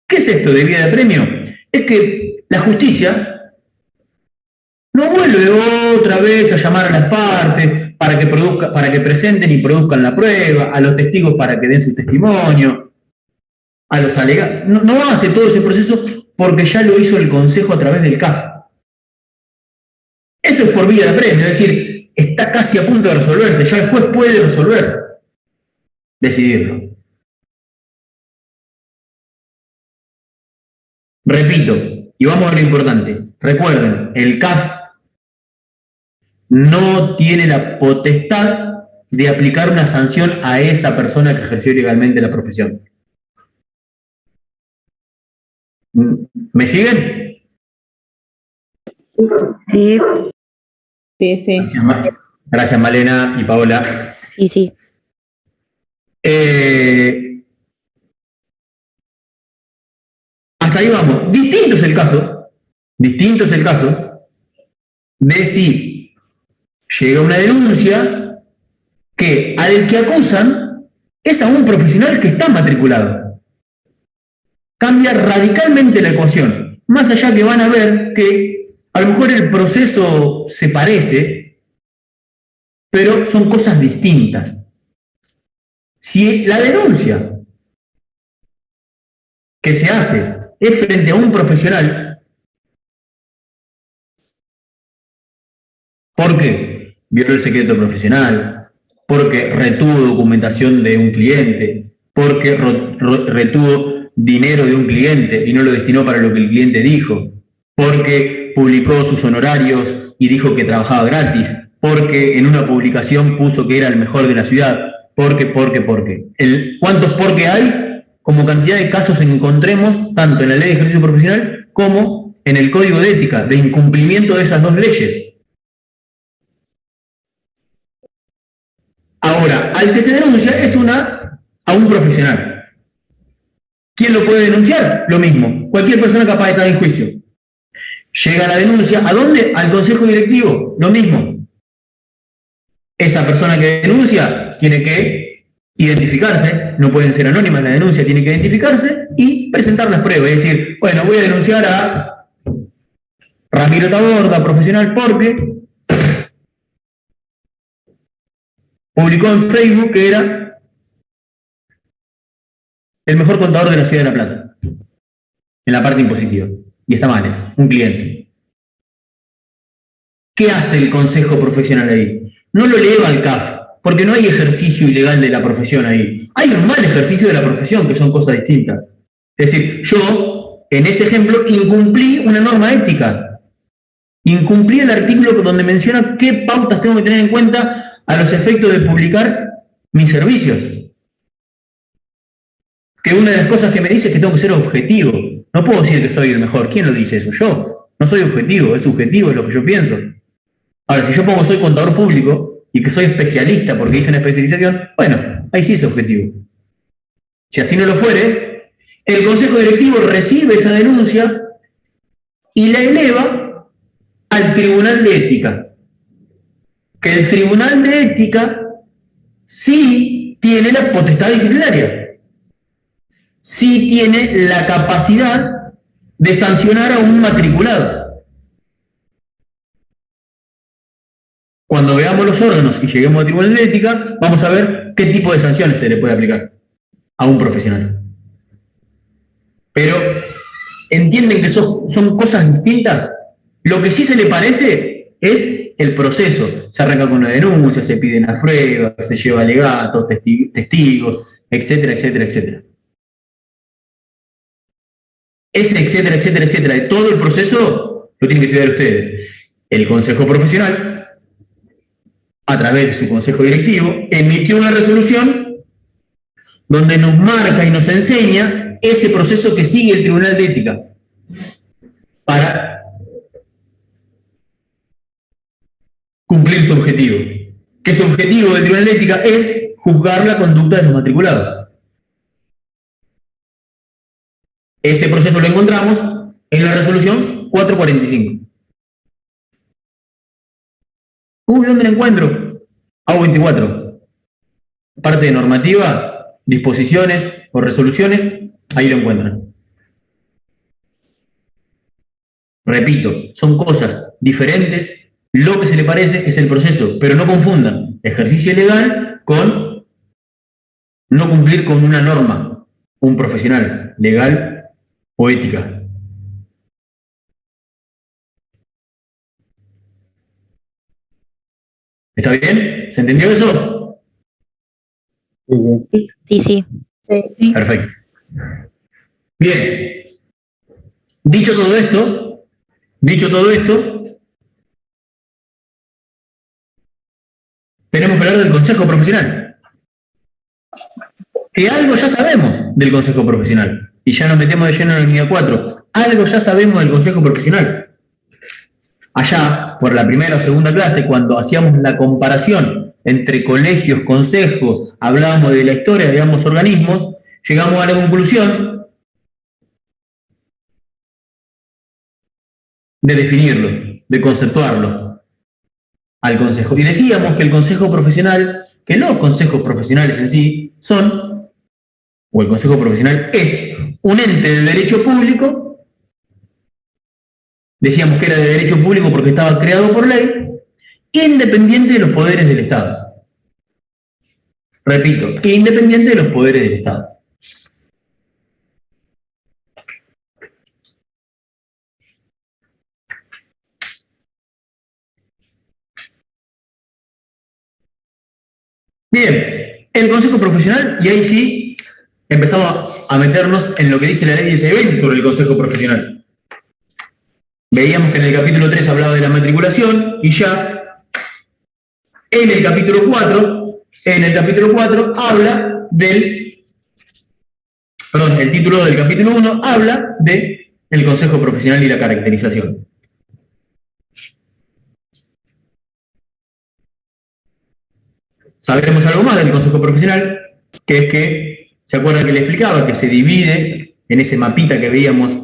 ¿Qué es esto de vida de premio? Es que la justicia no vuelve otra vez a llamar a las partes para que presenten y produzcan la prueba, a los testigos para que den su testimonio, a los alegados. No hace todo ese proceso porque ya lo hizo el Consejo a través del CAF. Eso es por vida de premio, es decir, está casi a punto de resolverse, ya el juez puede resolver, decidirlo. Repito, y vamos a lo importante, recuerden, el CAF no tiene la potestad de aplicar una sanción a esa persona que ejerció ilegalmente la profesión. ¿Me siguen? Sí. Gracias, Malena y Paola. Sí. Hasta ahí vamos. Distinto es el caso de si llega una denuncia que al que acusan es a un profesional que está matriculado. Cambia radicalmente la ecuación. Más allá que van a ver que a lo mejor el proceso se parece, pero son cosas distintas. Si la denuncia que se hace es frente a un profesional, ¿por qué? Violó el secreto profesional, porque retuvo documentación de un cliente, porque retuvo dinero de un cliente y no lo destinó para lo que el cliente dijo, porque publicó sus honorarios y dijo que trabajaba gratis, porque en una publicación puso que era el mejor de la ciudad, porque. ¿Cuántos porque hay? Como cantidad de casos encontremos, tanto en la ley de ejercicio profesional como en el código de ética, de incumplimiento de esas dos leyes. Ahora, al que se denuncia es a un profesional. ¿Quién lo puede denunciar? Lo mismo, cualquier persona capaz de estar en juicio. Llega la denuncia, ¿a dónde? Al consejo directivo, lo mismo. Esa persona que denuncia tiene que identificarse, no pueden ser anónimas, la denuncia tiene que identificarse y presentar las pruebas, es decir, bueno, voy a denunciar a Ramiro Taborda, profesional, porque publicó en Facebook que era el mejor contador de la ciudad de La Plata, en la parte impositiva. Y está mal eso, un cliente. ¿Qué hace el consejo profesional ahí? No lo eleva al CAF, porque no hay ejercicio ilegal de la profesión ahí. Hay un mal ejercicio de la profesión, que son cosas distintas. Es decir, yo, en ese ejemplo, incumplí una norma ética. Incumplí el artículo donde menciona qué pautas tengo que tener en cuenta a los efectos de publicar mis servicios. Que una de las cosas que me dice es que tengo que ser objetivo. No puedo decir que soy el mejor. ¿Quién lo dice eso? Yo. No soy objetivo, es subjetivo, es lo que yo pienso. Ahora, si yo pongo que soy contador público y que soy especialista porque hice una especialización, bueno, ahí sí es objetivo. Si así no lo fuere, el consejo directivo recibe esa denuncia y la eleva al tribunal de ética. Que el tribunal de ética sí tiene la potestad disciplinaria. Sí tiene la capacidad de sancionar a un matriculado. Cuando veamos los órganos y lleguemos al tribunal de ética, vamos a ver qué tipo de sanciones se le puede aplicar a un profesional. Pero, ¿entienden que son cosas distintas? Lo que sí se le parece es el proceso. Se arranca con una denuncia, se piden las pruebas, se lleva alegatos, testigos, etcétera, etcétera, etcétera. Ese etcétera, etcétera, etcétera, de todo el proceso lo tienen que estudiar ustedes. El consejo profesional, a través de su consejo directivo, emitió una resolución donde nos marca y nos enseña ese proceso que sigue el Tribunal de Ética para cumplir su objetivo. Que su objetivo del Tribunal de Ética es juzgar la conducta de los matriculados. Ese proceso lo encontramos en la resolución 445. Uy, ¿dónde lo encuentro? AU24. Parte de normativa, disposiciones o resoluciones, ahí lo encuentran. Repito, son cosas diferentes. Lo que se le parece es el proceso, pero no confundan ejercicio legal con no cumplir con una norma, un profesional legal o ética. ¿Está bien? ¿Se entendió eso? Sí. Perfecto. Bien. Dicho todo esto, tenemos que hablar del consejo profesional. Que algo ya sabemos del consejo profesional. Y ya nos metemos de lleno en la unidad 4. Algo ya sabemos del consejo profesional. Allá, por la primera o segunda clase, cuando hacíamos la comparación entre colegios, consejos, hablábamos de la historia de ambos organismos, llegamos a la conclusión de definirlo, de conceptuarlo al consejo. Y decíamos que el consejo profesional, que los consejos profesionales en sí son, o el consejo profesional es un ente de derecho público. Decíamos que era de derecho público porque estaba creado por ley, independiente de los poderes del Estado. Repito, independiente de los poderes del Estado. Bien, el consejo profesional, y ahí sí empezamos a meternos en lo que dice la ley 1020 sobre el consejo profesional. Veíamos que en el capítulo 3 hablaba de la matriculación y ya en el capítulo 4 habla del, perdón, el título del capítulo 1 habla de el consejo profesional y la caracterización. Sabremos algo más del consejo profesional, que es que, ¿se acuerdan que le explicaba? Que se divide en ese mapita que veíamos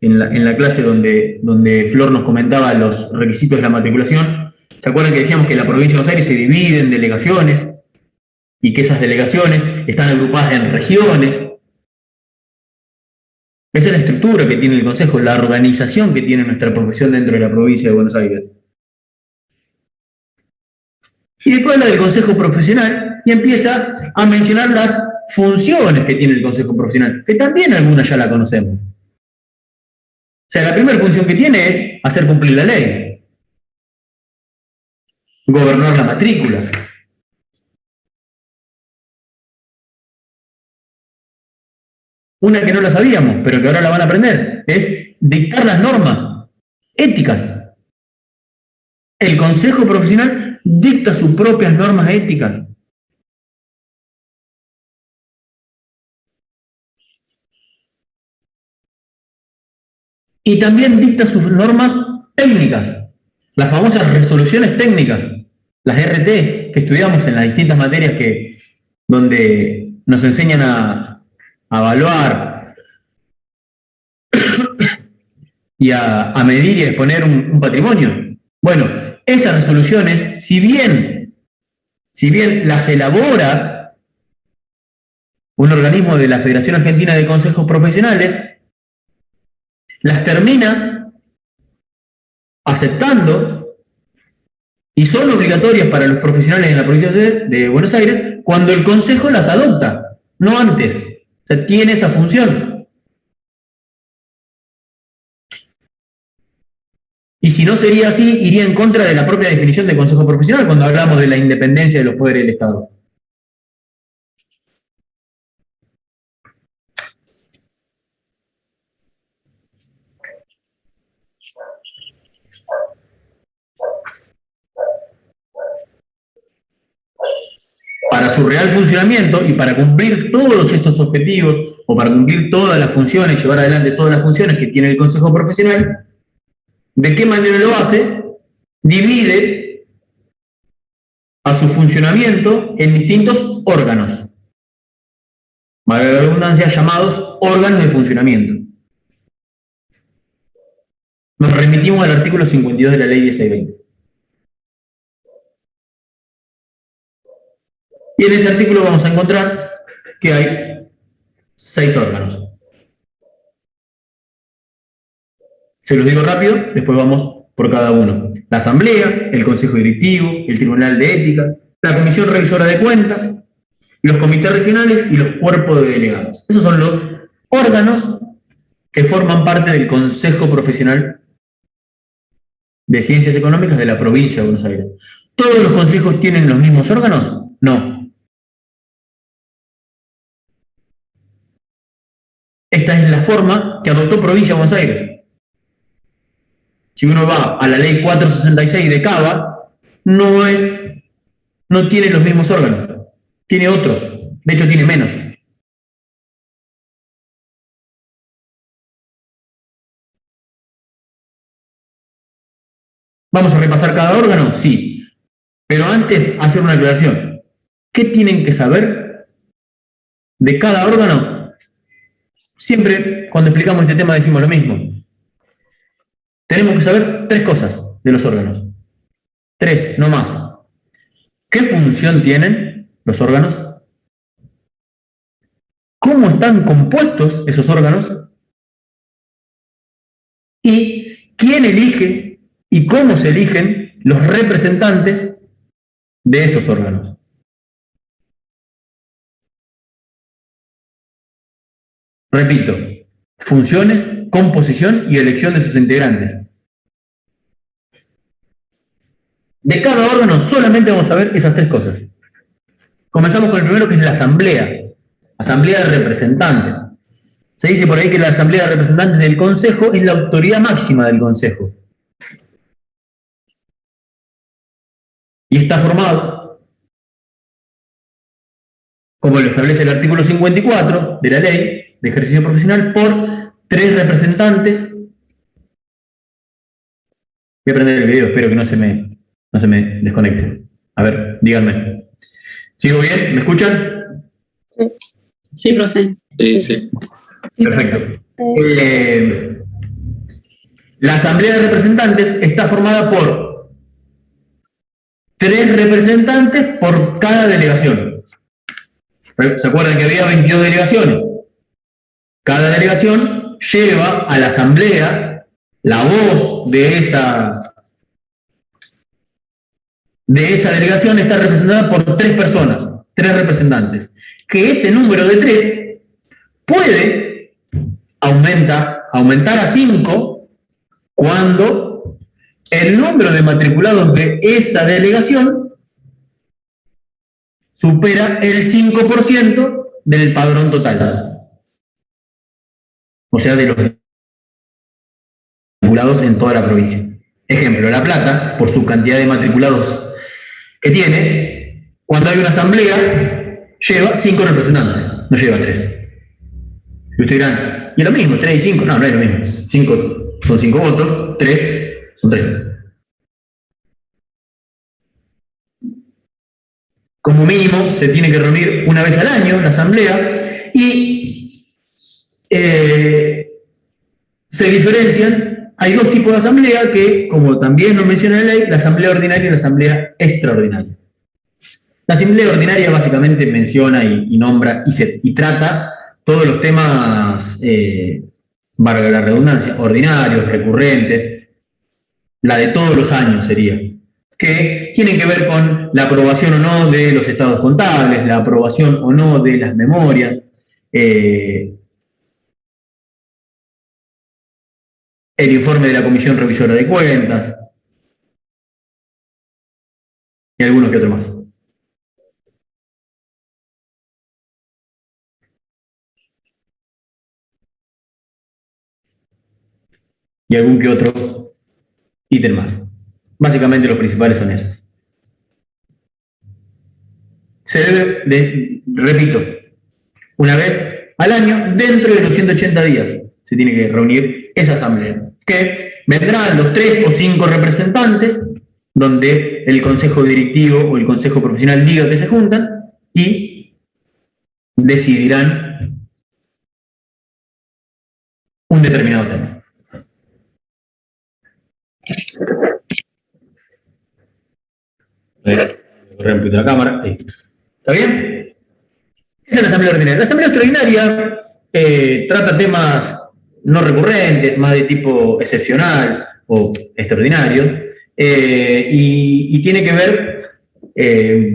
en la clase donde Flor nos comentaba los requisitos de la matriculación. ¿Se acuerdan que decíamos que la provincia de Buenos Aires se divide en delegaciones y que esas delegaciones están agrupadas en regiones? Esa es la estructura que tiene el Consejo, la organización que tiene nuestra profesión dentro de la provincia de Buenos Aires. Y después habla del Consejo Profesional y empieza a mencionar las funciones que tiene el Consejo Profesional, que también algunas ya la conocemos. O sea, la primera función que tiene es hacer cumplir la ley, gobernar la matrícula. Una que no la sabíamos, pero que ahora la van a aprender, es dictar las normas éticas. El Consejo Profesional dicta sus propias normas éticas. Y también dicta sus normas técnicas, las famosas resoluciones técnicas, las RT, que estudiamos en las distintas materias donde nos enseñan a evaluar y a medir y a exponer un patrimonio. Bueno, esas resoluciones, si bien las elabora un organismo de la Federación Argentina de Consejos Profesionales, las termina aceptando y son obligatorias para los profesionales en la provincia de Buenos Aires cuando el Consejo las adopta, no antes. O sea, tiene esa función. Y si no sería así, iría en contra de la propia definición de Consejo Profesional cuando hablamos de la independencia de los poderes del Estado. para su real funcionamiento y para cumplir todos estos objetivos o para cumplir todas las funciones, llevar adelante todas las funciones que tiene el Consejo Profesional, ¿de qué manera lo hace? Divide a su funcionamiento en distintos órganos, valga la redundancia, llamados órganos de funcionamiento. Nos remitimos al artículo 52 de la ley 1620. Y en ese artículo vamos a encontrar que hay 6 órganos. Se los digo rápido, después vamos por cada uno. La Asamblea, el Consejo Directivo, el Tribunal de Ética, la Comisión Revisora de Cuentas, los comités regionales y los cuerpos de delegados. Esos son los órganos que forman parte del Consejo Profesional de Ciencias Económicas de la provincia de Buenos Aires. ¿Todos los consejos tienen los mismos órganos? No. Esta es la forma que adoptó Provincia de Buenos Aires. Si uno va a la ley 466 de Cava, no tiene los mismos órganos, tiene otros, de hecho tiene menos. ¿Vamos a repasar cada órgano? Sí. Pero antes, hacer una aclaración. ¿Qué tienen que saber de cada órgano? Siempre, cuando explicamos este tema, decimos lo mismo. Tenemos que saber 3 cosas de los órganos. 3, no más. ¿Qué función tienen los órganos? ¿Cómo están compuestos esos órganos? ¿Y quién elige y cómo se eligen los representantes de esos órganos? Repito, funciones, composición y elección de sus integrantes. De cada órgano solamente vamos a ver esas 3 cosas. Comenzamos con el primero, que es la asamblea. Asamblea de representantes. Se dice por ahí que la asamblea de representantes del consejo es la autoridad máxima del consejo. Y está formado, como lo establece el artículo 54 de la ley de ejercicio profesional, por 3 representantes. Voy a prender el video, espero que no se me desconecte. A ver, díganme. ¿Sigo bien? ¿Me escuchan? Sí. Sí, profe. Sí. Perfecto. La asamblea de representantes está formada por 3 representantes por cada delegación. ¿Se acuerdan que había 22 delegaciones? Cada delegación lleva a la asamblea la voz de esa delegación, está representada por 3 personas, 3 representantes. Que ese número de 3 puede aumentar a 5 cuando el número de matriculados de esa delegación supera el 5% del padrón total. O sea, de los matriculados en toda la provincia. Ejemplo, La Plata, por su cantidad de matriculados que tiene, cuando hay una asamblea, lleva 5 representantes, no lleva 3. Y ustedes dirán, ¿y es lo mismo? 3 y 5, no es lo mismo. 5 son 5 votos, 3 son 3. Como mínimo se tiene que reunir una vez al año la asamblea y se diferencian. Hay 2 tipos de asamblea que, como también lo menciona la ley, la asamblea ordinaria y la asamblea extraordinaria. La asamblea ordinaria básicamente menciona y nombra y trata todos los temas, valga la redundancia, ordinarios, recurrentes, la de todos los años sería, que tienen que ver con la aprobación o no de los estados contables, la aprobación o no de las memorias, el informe de la Comisión Revisora de Cuentas y algunos que otros más. Y algún que otro ítem más. Básicamente los principales son esos. se debe, repito, una vez al año, dentro de los 180 días, se tiene que reunir esa asamblea, que vendrán los 3 o 5 representantes, donde el consejo directivo o el consejo profesional diga que se juntan y decidirán un determinado tema. Correr un poquito la cámara. Ahí. ¿Está bien? Esa es la asamblea ordinaria. La asamblea extraordinaria trata temas no recurrentes, más de tipo excepcional o extraordinario, y tiene que ver,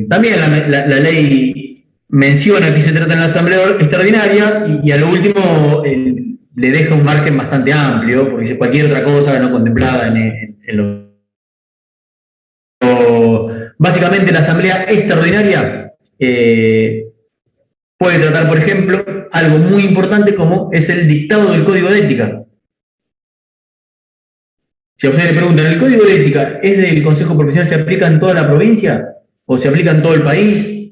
también la ley menciona que se trata en la asamblea extraordinaria y a lo último le deja un margen bastante amplio, porque dice cualquier otra cosa no contemplada en lo... Básicamente la asamblea extraordinaria puede tratar, por ejemplo, algo muy importante como es el dictado del Código de Ética. Si a ustedes le preguntan, ¿el Código de Ética es del Consejo Profesional, se aplica en toda la provincia o se aplica en todo el país?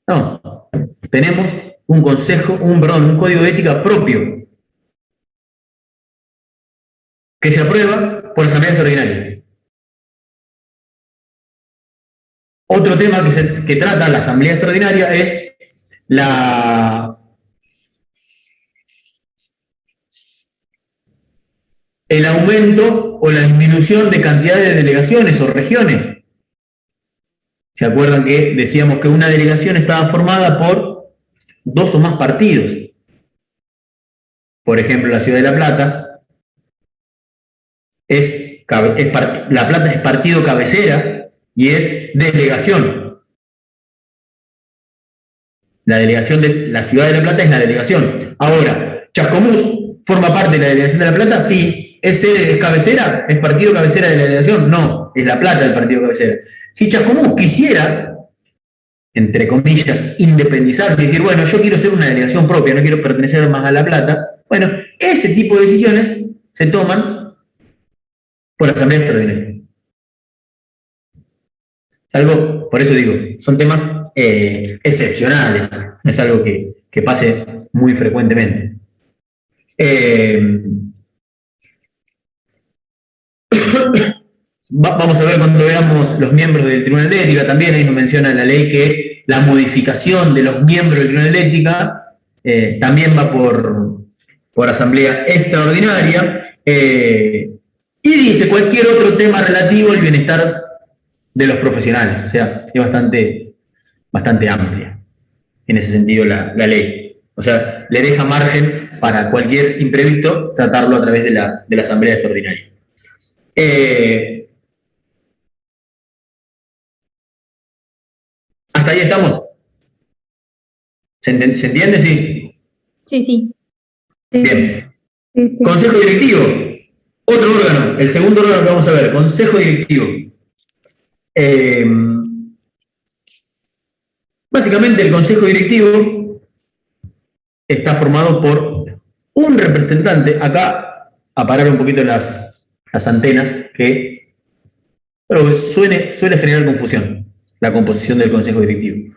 No, tenemos un Código de Ética propio que se aprueba por asamblea extraordinaria. Otro tema que trata la asamblea extraordinaria es el aumento o la disminución de cantidad de delegaciones o regiones. ¿Se acuerdan que decíamos que una delegación estaba formada por 2 o más partidos? Por ejemplo, la Ciudad de La Plata La Plata es partido cabecera y es delegación. La delegación de la Ciudad de La Plata es la delegación. Ahora, ¿Chascomús forma parte de la delegación de La Plata? Sí. ¿Es cabecera? ¿Es partido cabecera de la delegación? No, es La Plata el partido cabecera. Si Chascomús quisiera, entre comillas, independizarse y decir, bueno, yo quiero ser una delegación propia, no quiero pertenecer más a La Plata, bueno, ese tipo de decisiones se toman por asamblea extraordinaria. Es algo, por eso digo, son temas excepcionales, no es algo que pase muy frecuentemente. Vamos a ver cuando veamos los miembros del Tribunal de Ética, también ahí nos menciona en la ley que la modificación de los miembros del Tribunal de Ética también va por asamblea extraordinaria, y dice cualquier otro tema relativo al bienestar de los profesionales, o sea, es bastante amplia en ese sentido la ley. O sea, le deja margen para cualquier imprevisto tratarlo a través de la asamblea extraordinaria. ¿Hasta ahí estamos? ¿Se entiende? Sí. Sí. Bien. Sí. Consejo directivo. Otro órgano. El segundo órgano que vamos a ver. Consejo directivo. Básicamente el consejo directivo está formado por un representante. Acá a parar un poquito las antenas pero suele generar confusión la composición del consejo directivo.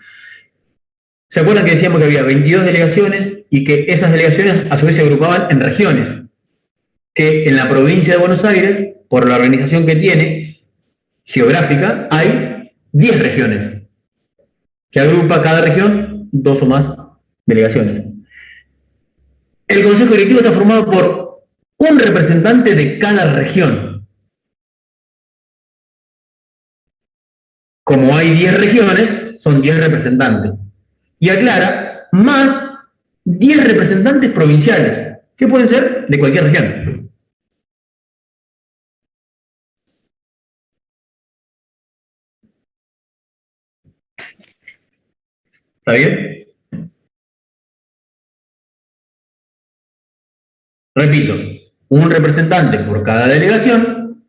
¿Se acuerdan que decíamos que había 22 delegaciones y que esas delegaciones a su vez se agrupaban en regiones? Que en la provincia de Buenos Aires, por la organización que tiene, geográfica, hay 10 regiones, que agrupa cada región 2 o más delegaciones. El consejo directivo está formado por un representante de cada región. Como hay 10 regiones, son 10 representantes. Y aclara, más 10 representantes provinciales, que pueden ser de cualquier región. ¿Está bien? Repito, un representante por cada delegación,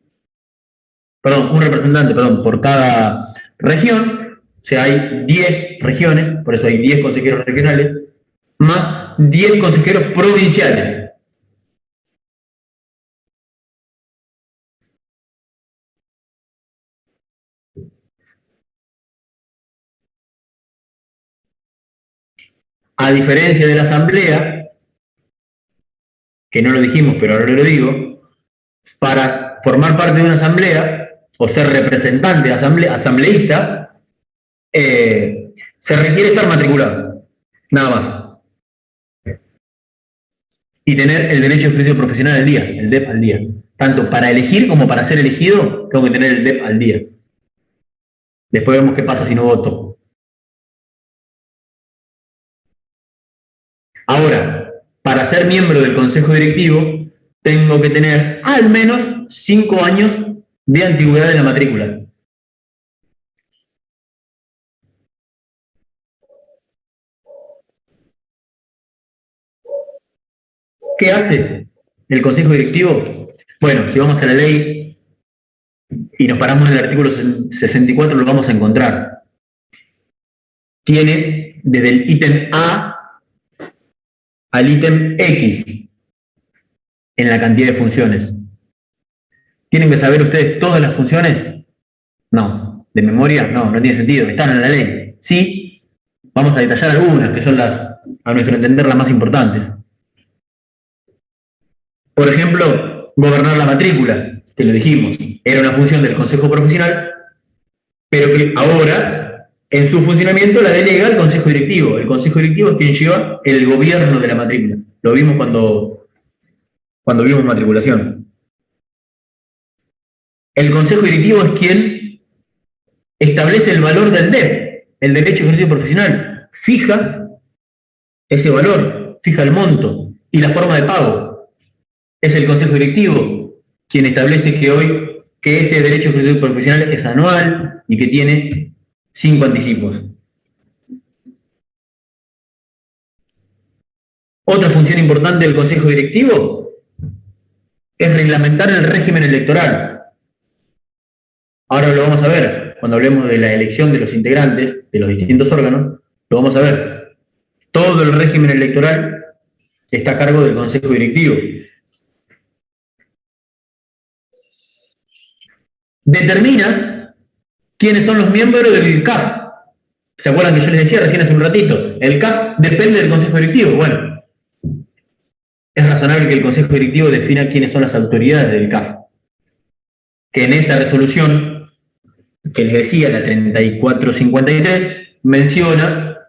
un representante por cada región, o sea, hay 10 regiones, por eso hay 10 consejeros regionales, más 10 consejeros provinciales. a diferencia de la asamblea, que no lo dijimos, pero ahora lo digo, para formar parte de una asamblea o ser representante asambleísta, se requiere estar matriculado, nada más. Y tener el derecho de ejercicio profesional al día, el DEP al día. Tanto para elegir como para ser elegido, tengo que tener el DEP al día. Después vemos qué pasa si no voto. Ahora, para ser miembro del consejo directivo, tengo que tener al menos 5 años de antigüedad en la matrícula. ¿Qué hace el consejo directivo? Bueno, si vamos a la ley y nos paramos en el artículo 64, lo vamos a encontrar. Tiene desde el ítem A al ítem X en la cantidad de funciones. ¿Tienen que saber ustedes todas las funciones? No. ¿De memoria? No, no tiene sentido. Están en la ley. Sí, vamos a detallar algunas que son las, a nuestro entender, las más importantes. Por ejemplo, gobernar la matrícula, que lo dijimos, era una función del consejo profesional, pero que ahora, en su funcionamiento, la delega el consejo directivo. El consejo directivo es quien lleva el gobierno de la matrícula. Lo vimos cuando vimos matriculación. El consejo directivo es quien establece el valor del DEP, el derecho de ejercicio profesional. Fija ese valor, fija el monto y la forma de pago. Es el consejo directivo quien establece que ese derecho de ejercicio profesional es anual y que tiene 5 anticipos. Otra función importante del consejo directivo es reglamentar el régimen electoral. Ahora lo vamos a ver, cuando hablemos de la elección de los integrantes de los distintos órganos, lo vamos a ver. Todo el régimen electoral está a cargo del consejo directivo. Determina quiénes son los miembros del CAF. ¿Se acuerdan que yo les decía recién hace un ratito? El CAF depende del consejo directivo. Bueno, es razonable que el consejo directivo defina quiénes son las autoridades del CAF. Que en esa resolución, que les decía, la 3453, menciona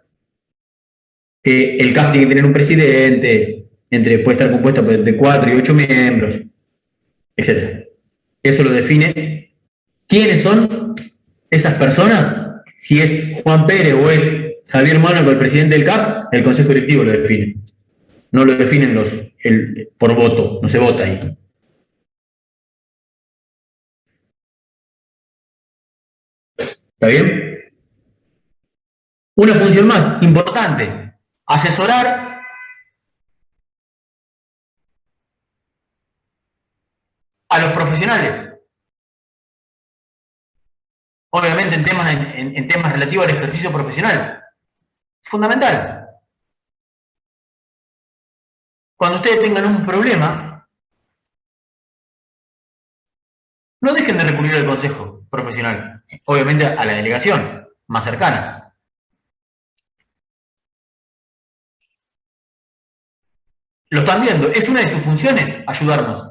que el CAF tiene que tener un presidente, puede estar compuesto por entre 4 y 8 miembros, etc. Eso lo define. ¿Quiénes son esas personas? Si es Juan Pérez o es Javier Mónaco, el presidente del CAF, el consejo directivo lo define. No lo definen por voto, no se vota ahí. ¿Está bien? Una función más importante, asesorar a los profesionales. Obviamente en temas relativos al ejercicio profesional. Fundamental. Cuando ustedes tengan un problema, no dejen de recurrir al consejo profesional. Obviamente a la delegación más cercana. Lo están viendo. Es una de sus funciones ayudarnos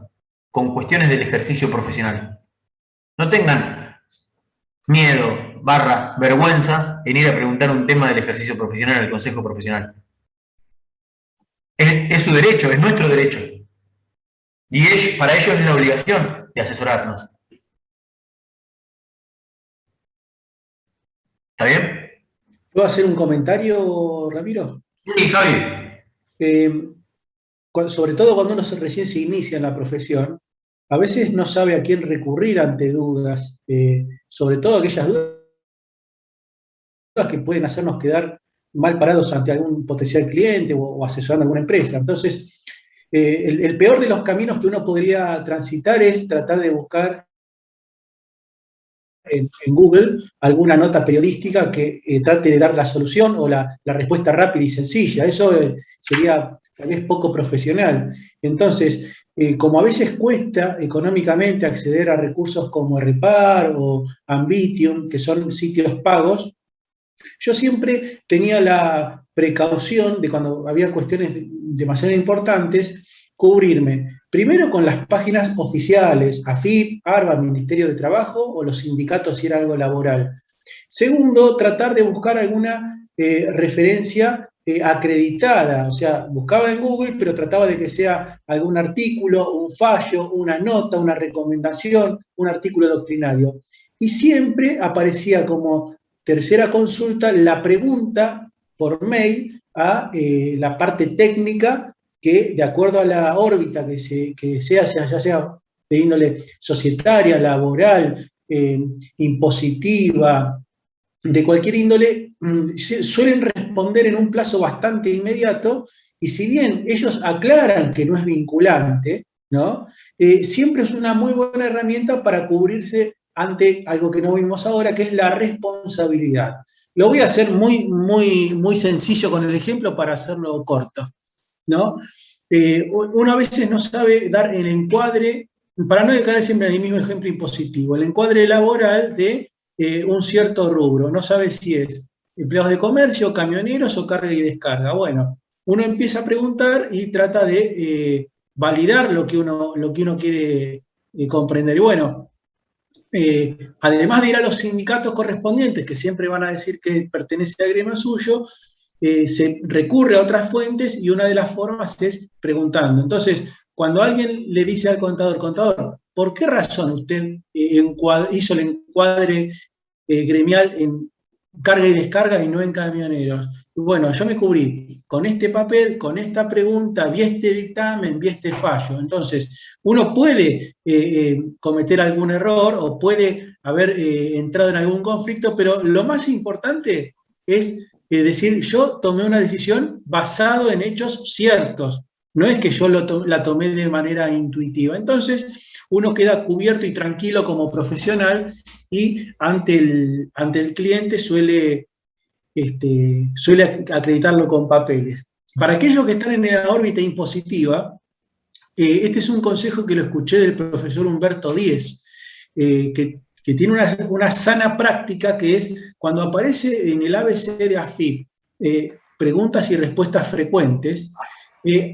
con cuestiones del ejercicio profesional. No tengan miedo, vergüenza en ir a preguntar un tema del ejercicio profesional al consejo profesional. Es su derecho, es nuestro derecho. Y para ellos es la obligación de asesorarnos. ¿Está bien? ¿Puedo hacer un comentario, Ramiro? Sí, Javi. Sobre todo cuando uno recién se inicia en la profesión, a veces no sabe a quién recurrir ante dudas, sobre todo aquellas dudas que pueden hacernos quedar mal parados ante algún potencial cliente o asesorando a alguna empresa. Entonces, el peor de los caminos que uno podría transitar es tratar de buscar en Google alguna nota periodística que trate de dar la solución o la respuesta rápida y sencilla. Eso sería tal vez poco profesional. Entonces, como a veces cuesta económicamente acceder a recursos como Repar o Ambitium, que son sitios pagos, Yo siempre tenía la precaución de cuando había cuestiones demasiado importantes, cubrirme primero con las páginas oficiales, AFIP, ARBA, Ministerio de Trabajo o los sindicatos si era algo laboral. Segundo, tratar de buscar alguna referencia acreditada, o sea, buscaba en Google, pero trataba de que sea algún artículo, un fallo, una nota, una recomendación, un artículo doctrinario. Y siempre aparecía como tercera consulta la pregunta por mail a la parte técnica que, de acuerdo a la órbita que sea, ya sea de índole societaria, laboral, impositiva, de cualquier índole, suelen responder en un plazo bastante inmediato, y si bien ellos aclaran que no es vinculante, ¿no? Siempre es una muy buena herramienta para cubrirse ante algo que no vimos ahora, que es la responsabilidad. Lo voy a hacer muy sencillo con el ejemplo para hacerlo corto, ¿no? Uno a veces no sabe dar el encuadre, para no caer siempre en el mismo ejemplo impositivo, el encuadre laboral de un cierto rubro, no sabe si es empleados de comercio, camioneros o carga y descarga. Bueno, uno empieza a preguntar y trata de validar lo que uno quiere comprender. Y bueno, además de ir a los sindicatos correspondientes, que siempre van a decir que pertenece al gremio suyo, se recurre a otras fuentes y una de las formas es preguntando. Entonces, cuando alguien le dice al contador, ¿por qué razón usted hizo el encuadre gremial en carga y descarga y no en camioneros? Bueno, yo me cubrí con este papel, con esta pregunta, vi este dictamen, vi este fallo. Entonces, uno puede cometer algún error o puede haber entrado en algún conflicto, pero lo más importante es decir, yo tomé una decisión basado en hechos ciertos. No es que yo la tomé de manera intuitiva. Entonces, uno queda cubierto y tranquilo como profesional y ante el cliente suele acreditarlo con papeles. Para aquellos que están en la órbita impositiva, este es un consejo que lo escuché del profesor Humberto Díez, que tiene una sana práctica, que es cuando aparece en el ABC de AFIP preguntas y respuestas frecuentes,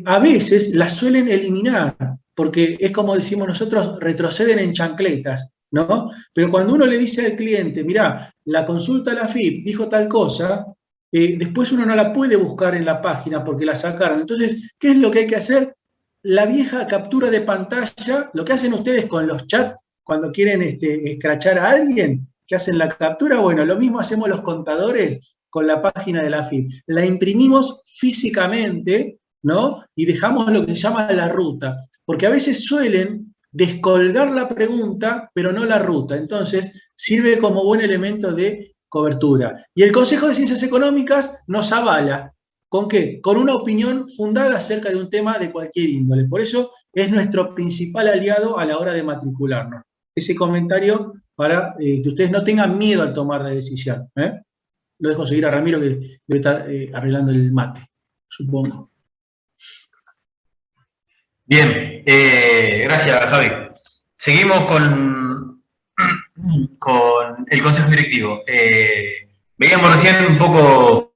a veces las suelen eliminar, porque es como decimos nosotros, retroceden en chancletas, ¿no? Pero cuando uno le dice al cliente, mirá, la consulta a la AFIP dijo tal cosa, después uno no la puede buscar en la página porque la sacaron. Entonces, ¿qué es lo que hay que hacer? La vieja captura de pantalla, lo que hacen ustedes con los chats, cuando quieren escrachar a alguien, que hacen la captura, bueno, lo mismo hacemos los contadores con la página de la AFIP. La imprimimos físicamente, ¿no? Y dejamos lo que se llama la ruta, porque a veces suelen descolgar la pregunta, pero no la ruta. Entonces, sirve como buen elemento de cobertura. Y el Consejo de Ciencias Económicas nos avala. ¿Con qué? Con una opinión fundada acerca de un tema de cualquier índole. Por eso es nuestro principal aliado a la hora de matricularnos. Ese comentario para que ustedes no tengan miedo al tomar la decisión. Lo dejo seguir a Ramiro, que debe estar arreglando el mate, supongo. Bien, gracias, Javi. Seguimos con el Consejo Directivo. Veíamos recién un poco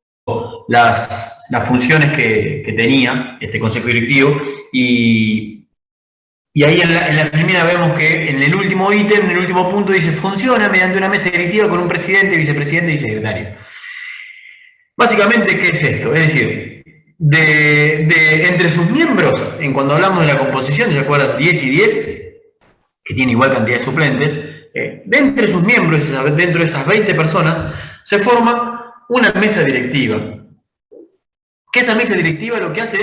las funciones que tenía este Consejo Directivo, y ahí en la primera vemos que en el último ítem, en el último punto, dice: funciona mediante una mesa directiva con un presidente, vicepresidente y secretario. Básicamente, ¿qué es esto? Es decir, entre sus miembros, cuando hablamos de la composición, ¿se acuerdan? 10 y 10, que tiene igual cantidad de suplentes, de entre sus miembros, dentro de esas 20 personas, se forma una mesa directiva. Que esa mesa directiva lo que hace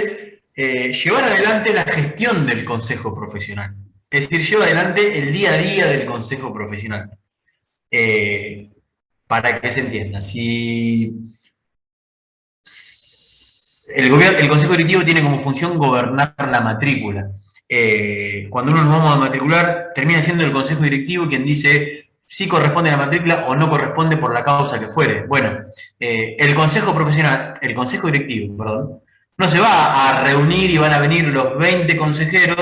es llevar adelante la gestión del consejo profesional. Es decir, lleva adelante el día a día del consejo profesional. Para que se entienda, si el consejo directivo tiene como función gobernar la matrícula. Cuando uno nos vamos a matricular, termina siendo el consejo directivo quien dice si corresponde a la matrícula o no corresponde por la causa que fuere. Bueno, el consejo directivo, perdón, no se va a reunir y van a venir los 20 consejeros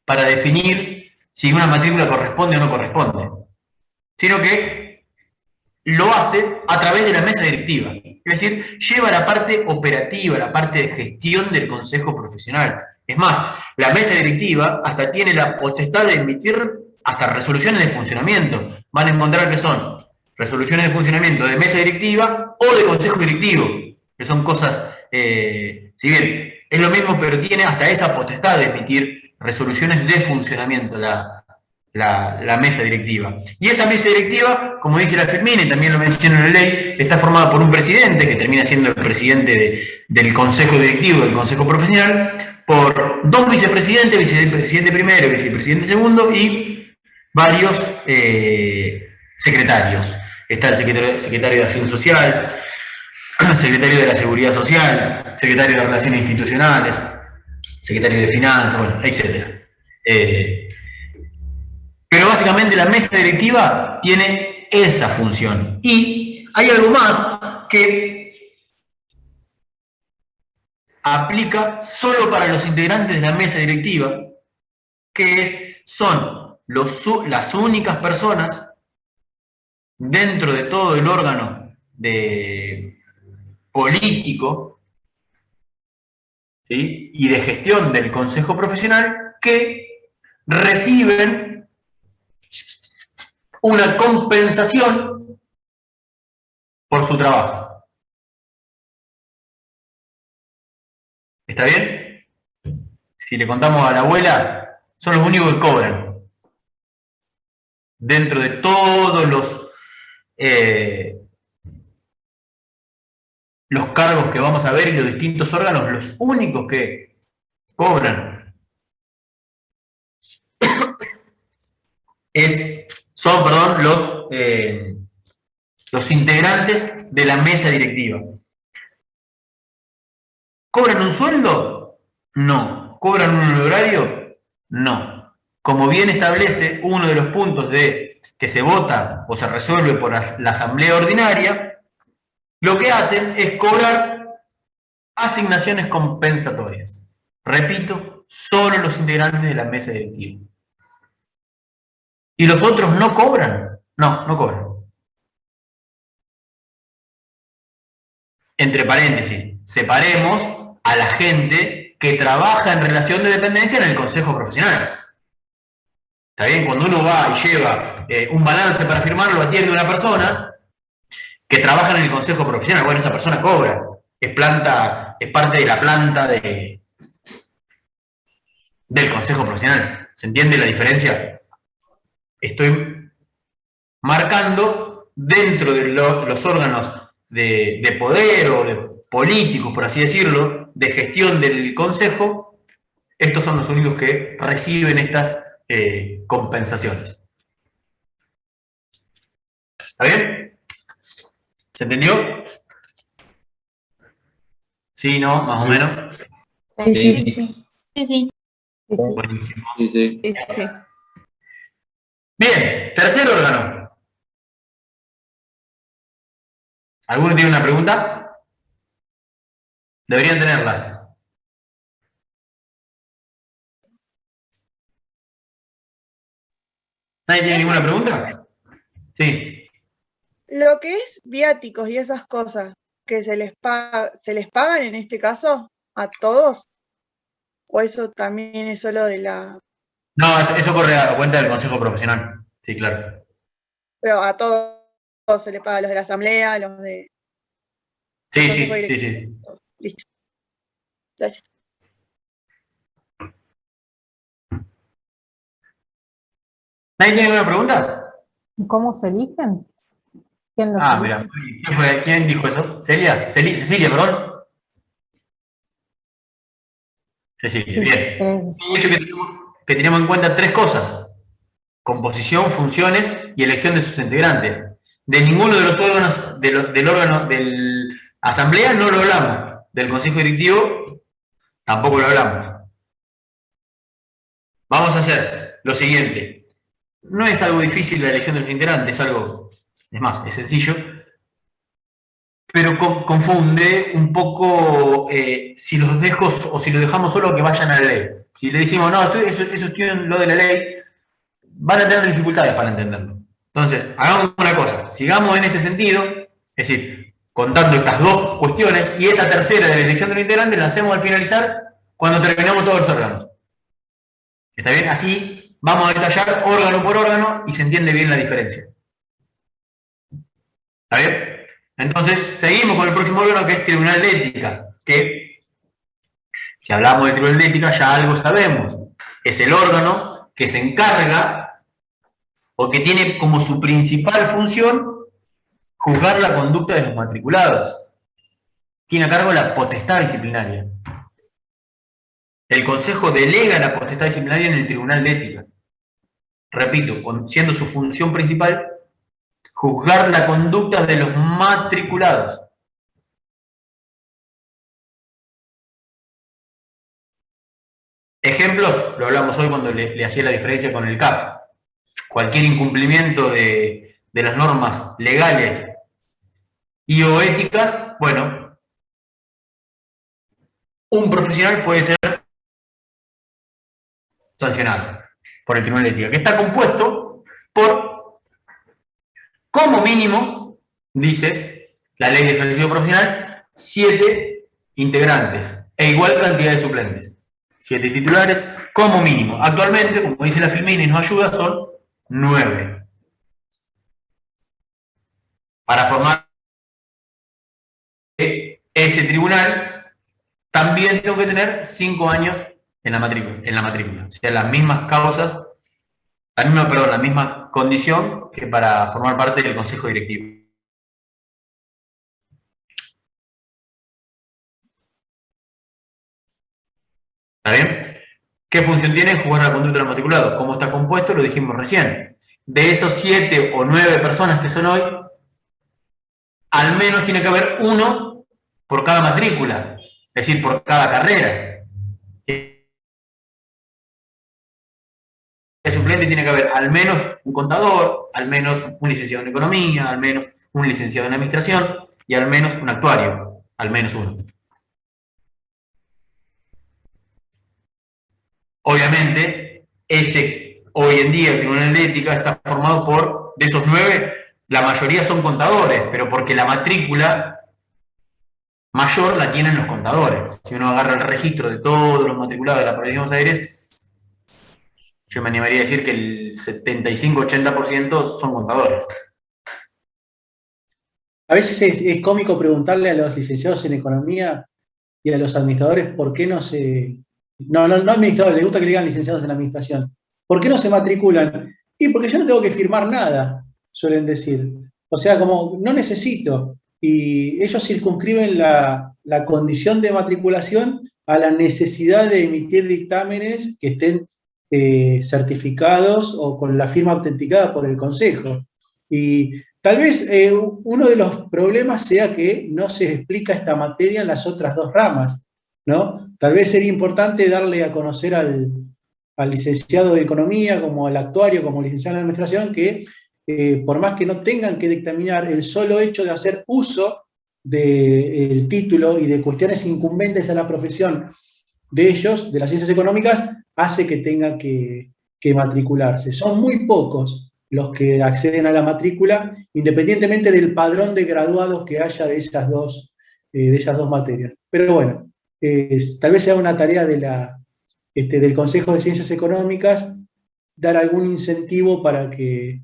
para definir si una matrícula corresponde o no corresponde, sino que lo hace a través de la mesa directiva. Es decir, lleva la parte operativa, la parte de gestión del consejo profesional. Es más, la mesa directiva hasta tiene la potestad de emitir hasta resoluciones de funcionamiento. Van a encontrar que son resoluciones de funcionamiento de mesa directiva o de consejo directivo, que son cosas, si bien es lo mismo, pero tiene hasta esa potestad de emitir resoluciones de funcionamiento la mesa directiva. Y esa mesa directiva, como dice la Firmina, y también lo menciona en la ley, está formada por un presidente, que termina siendo el presidente del consejo directivo, del consejo profesional, por 2 vicepresidentes, vicepresidente primero, vicepresidente segundo, y varios secretarios. Está el secretario de Acción Social, secretario de la Seguridad Social, secretario de Relaciones Institucionales, secretario de Finanzas, bueno, etc. Pero básicamente la mesa directiva tiene esa función. Y hay algo más que aplica solo para los integrantes de la mesa directiva, que son las únicas personas dentro de todo el órgano político, ¿sí?, y de gestión del consejo profesional que reciben una compensación por su trabajo. ¿Está bien? Si le contamos a la abuela, son los únicos que cobran. Dentro de todos los cargos que vamos a ver y los distintos órganos, los únicos que cobran son los integrantes de la mesa directiva. ¿Cobran un sueldo? No. ¿Cobran un honorario? No. Como bien establece uno de los puntos que se vota o se resuelve por la asamblea ordinaria, lo que hacen es cobrar asignaciones compensatorias. Repito, solo los integrantes de la mesa directiva. ¿Y los otros no cobran? No, no cobran. Entre paréntesis, separemos a la gente que trabaja en relación de dependencia en el consejo profesional. ¿Está bien? Cuando uno va y lleva un balance para firmarlo, atiende una persona que trabaja en el consejo profesional. Bueno, esa persona cobra. Es parte de la planta del consejo profesional. ¿Se entiende la diferencia? Estoy marcando dentro de los órganos de poder o de políticos, por así decirlo, de gestión del consejo, estos son los únicos que reciben estas compensaciones. ¿Está bien? ¿Se entendió? ¿Sí, no? ¿Más o menos? Sí. Buenísimo. Sí. Bien, tercer órgano. ¿Alguno tiene una pregunta? Deberían tenerla. ¿Nadie tiene ninguna pregunta? Sí. Lo que es viáticos y esas cosas que se les pagan en este caso a todos, o eso también es solo de la... No, eso corre a cuenta del consejo profesional. Sí, claro. Pero a todos se les paga, los de la asamblea, los de... Sí. Listo. Gracias. ¿Nadie tiene ninguna pregunta? ¿Cómo se eligen? ¿Quién los elige? Mira, ¿quién dijo eso? Cecilia, perdón. Cecilia, bien. He dicho que tenemos en cuenta 3 cosas: composición, funciones y elección de sus integrantes. De ninguno de los órganos del órgano de asamblea no lo hablamos. Del consejo directivo tampoco lo hablamos. Vamos a hacer lo siguiente. No es algo difícil la elección de los integrantes, es sencillo, pero confunde un poco si los dejo o si los dejamos solo que vayan a la ley. Si le decimos, no, eso estudian lo de la ley, van a tener dificultades para entenderlo. Entonces, hagamos una cosa, sigamos en este sentido, es decir, contando estas dos cuestiones, y esa tercera de la elección de los integrantes la hacemos al finalizar cuando terminamos todos los órganos. ¿Está bien? Así vamos a detallar órgano por órgano y se entiende bien la diferencia. ¿Está bien? Entonces, seguimos con el próximo órgano, que es Tribunal de Ética, que, si hablamos del Tribunal de Ética, ya algo sabemos. Es el órgano que se encarga, o que tiene como su principal función, juzgar la conducta de los matriculados. Tiene a cargo la potestad disciplinaria. El Consejo delega la potestad disciplinaria en el Tribunal de Ética. Repito, siendo su función principal juzgar la conducta de los matriculados. Ejemplos, lo hablamos hoy cuando le hacía la diferencia con el CAF. Cualquier incumplimiento de las normas legales y o éticas, bueno, un profesional puede ser sancionado por el Tribunal de Ética, que está compuesto por, como mínimo, dice la ley de ejercicio profesional, 7 integrantes e igual cantidad de suplentes. 7 titulares como mínimo. Actualmente, como dice la Filmina y nos ayuda, son 9. Para formar ese tribunal, también tengo que tener 5 años en la matrícula. O sea, las mismas causas, la misma condición que para formar parte del Consejo Directivo. ¿Está bien? ¿Qué función tiene jugar la conducta de los matriculados? ¿Cómo está compuesto? Lo dijimos recién. De esos 7 o 9 personas que son hoy, al menos tiene que haber uno por cada matrícula, es decir, por cada carrera. El suplente tiene que haber al menos un contador, al menos un licenciado en economía, al menos un licenciado en administración y al menos un actuario, al menos uno. Obviamente, hoy en día el Tribunal de Ética está formado por, de esos 9, la mayoría son contadores, pero porque la matrícula mayor la tienen los contadores. Si uno agarra el registro de todos los matriculados de la provincia de Buenos Aires, yo me animaría a decir que el 75-80% son contadores. A veces es cómico preguntarle a los licenciados en economía y a los administradores por qué no se... No administradores, les gusta que le digan licenciados en administración. ¿Por qué no se matriculan? Y porque yo no tengo que firmar nada, suelen decir. O sea, como no necesito. Y ellos circunscriben la condición de matriculación a la necesidad de emitir dictámenes que estén certificados o con la firma autenticada por el Consejo. Y tal vez uno de los problemas sea que no se explica esta materia en las otras 2 ramas, ¿no? Tal vez sería importante darle a conocer al licenciado de Economía, como al actuario, como licenciado en Administración, que por más que no tengan que dictaminar, el solo hecho de hacer uso del título y de cuestiones incumbentes a la profesión de ellos, de las ciencias económicas, hace que tengan que matricularse. Son muy pocos los que acceden a la matrícula, independientemente del padrón de graduados que haya de esas dos materias. Pero bueno, tal vez sea una tarea del Consejo de Ciencias Económicas dar algún incentivo para que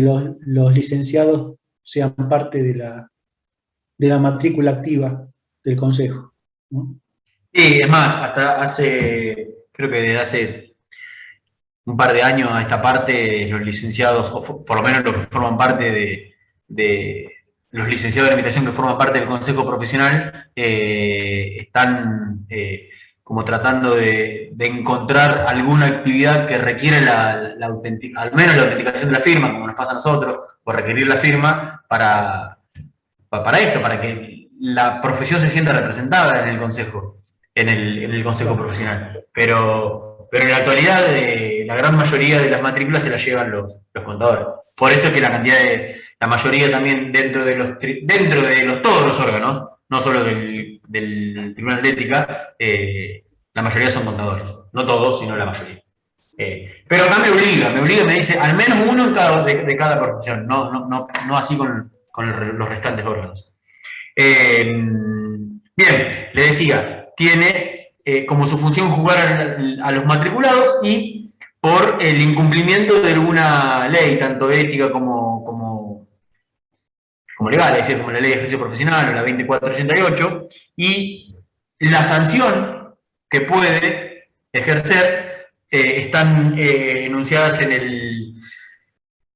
los licenciados sean parte de la matrícula activa del Consejo, ¿no? Sí, es más, creo que desde hace un par de años a esta parte, los licenciados, o por lo menos los que forman parte de los licenciados de administración que forman parte del Consejo Profesional, están como tratando de encontrar alguna actividad que requiere al menos la autenticación de la firma, como nos pasa a nosotros, o requerir la firma para esto, para que la profesión se sienta representada en el Consejo, en el Consejo Profesional. Pero en la actualidad la gran mayoría de las matrículas se las llevan los contadores. Por eso es que la mayoría también dentro de todos los órganos, no solo del Tribunal de Ética, la mayoría son contadores. No todos, sino la mayoría. Pero acá me dice al menos uno de cada profesión, no así con los restantes órganos. Bien, le decía, tiene como su función jugar a los matriculados y por el incumplimiento de alguna ley, tanto ética como legal, es decir, como la ley de ejercicio profesional o la 2488, y la sanción que puede ejercer están enunciadas en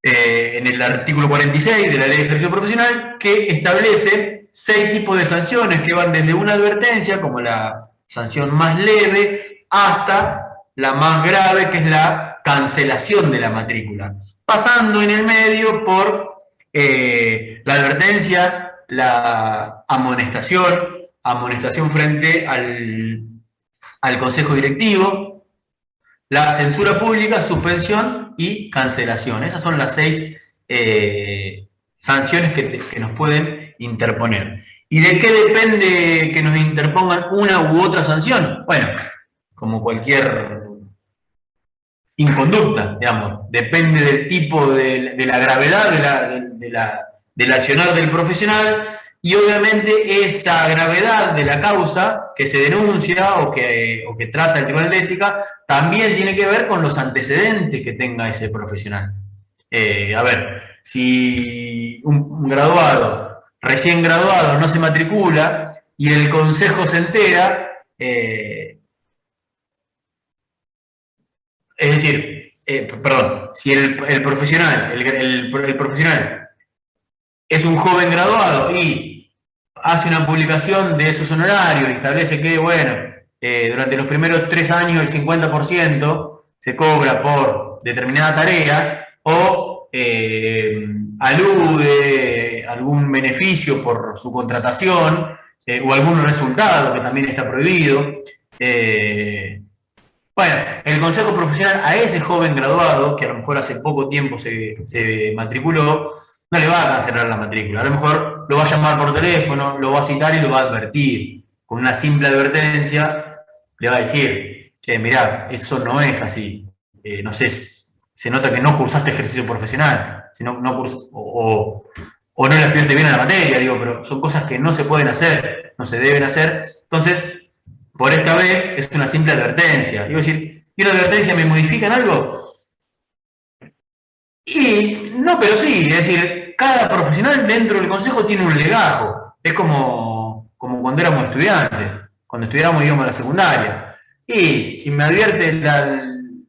el artículo 46 de la ley de ejercicio profesional, que establece 6 tipos de sanciones que van desde una advertencia, como la sanción más leve, hasta la más grave, que es la cancelación de la matrícula, pasando en el medio por la advertencia, la amonestación frente al consejo directivo, la censura pública, suspensión y cancelación. Esas son las 6 sanciones que nos pueden interponer. ¿Y de qué depende que nos interpongan una u otra sanción? Bueno, como cualquier inconducta, digamos, depende del tipo de la gravedad del accionar del profesional, y obviamente esa gravedad de la causa que se denuncia o que trata el Tribunal de Ética también tiene que ver con los antecedentes que tenga ese profesional. A ver, si un graduado, recién graduado, no se matricula y el consejo se entera, es decir, si el profesional es un joven graduado y hace una publicación de esos honorarios y establece que, bueno, durante los primeros 3 años el 50% se cobra por determinada tarea, o alude algún beneficio por su contratación, o algún resultado que también está prohibido. Bueno, el consejo profesional a ese joven graduado, que a lo mejor hace poco tiempo se matriculó, no le va a cancelar la matrícula. A lo mejor lo va a llamar por teléfono, lo va a citar y lo va a advertir. Con una simple advertencia le va a decir, mirá, eso no es así. No sé, se nota que no cursaste ejercicio profesional, o no le estudiaste bien a la materia, digo, pero son cosas que no se pueden hacer, no se deben hacer. Entonces, por esta vez es una simple advertencia. Iba a decir, ¿y una advertencia me modifica en algo? Y no, pero sí, es decir, cada profesional dentro del consejo tiene un legajo. Es como cuando éramos estudiantes, cuando estudiábamos íbamos a la secundaria. Y si me advierte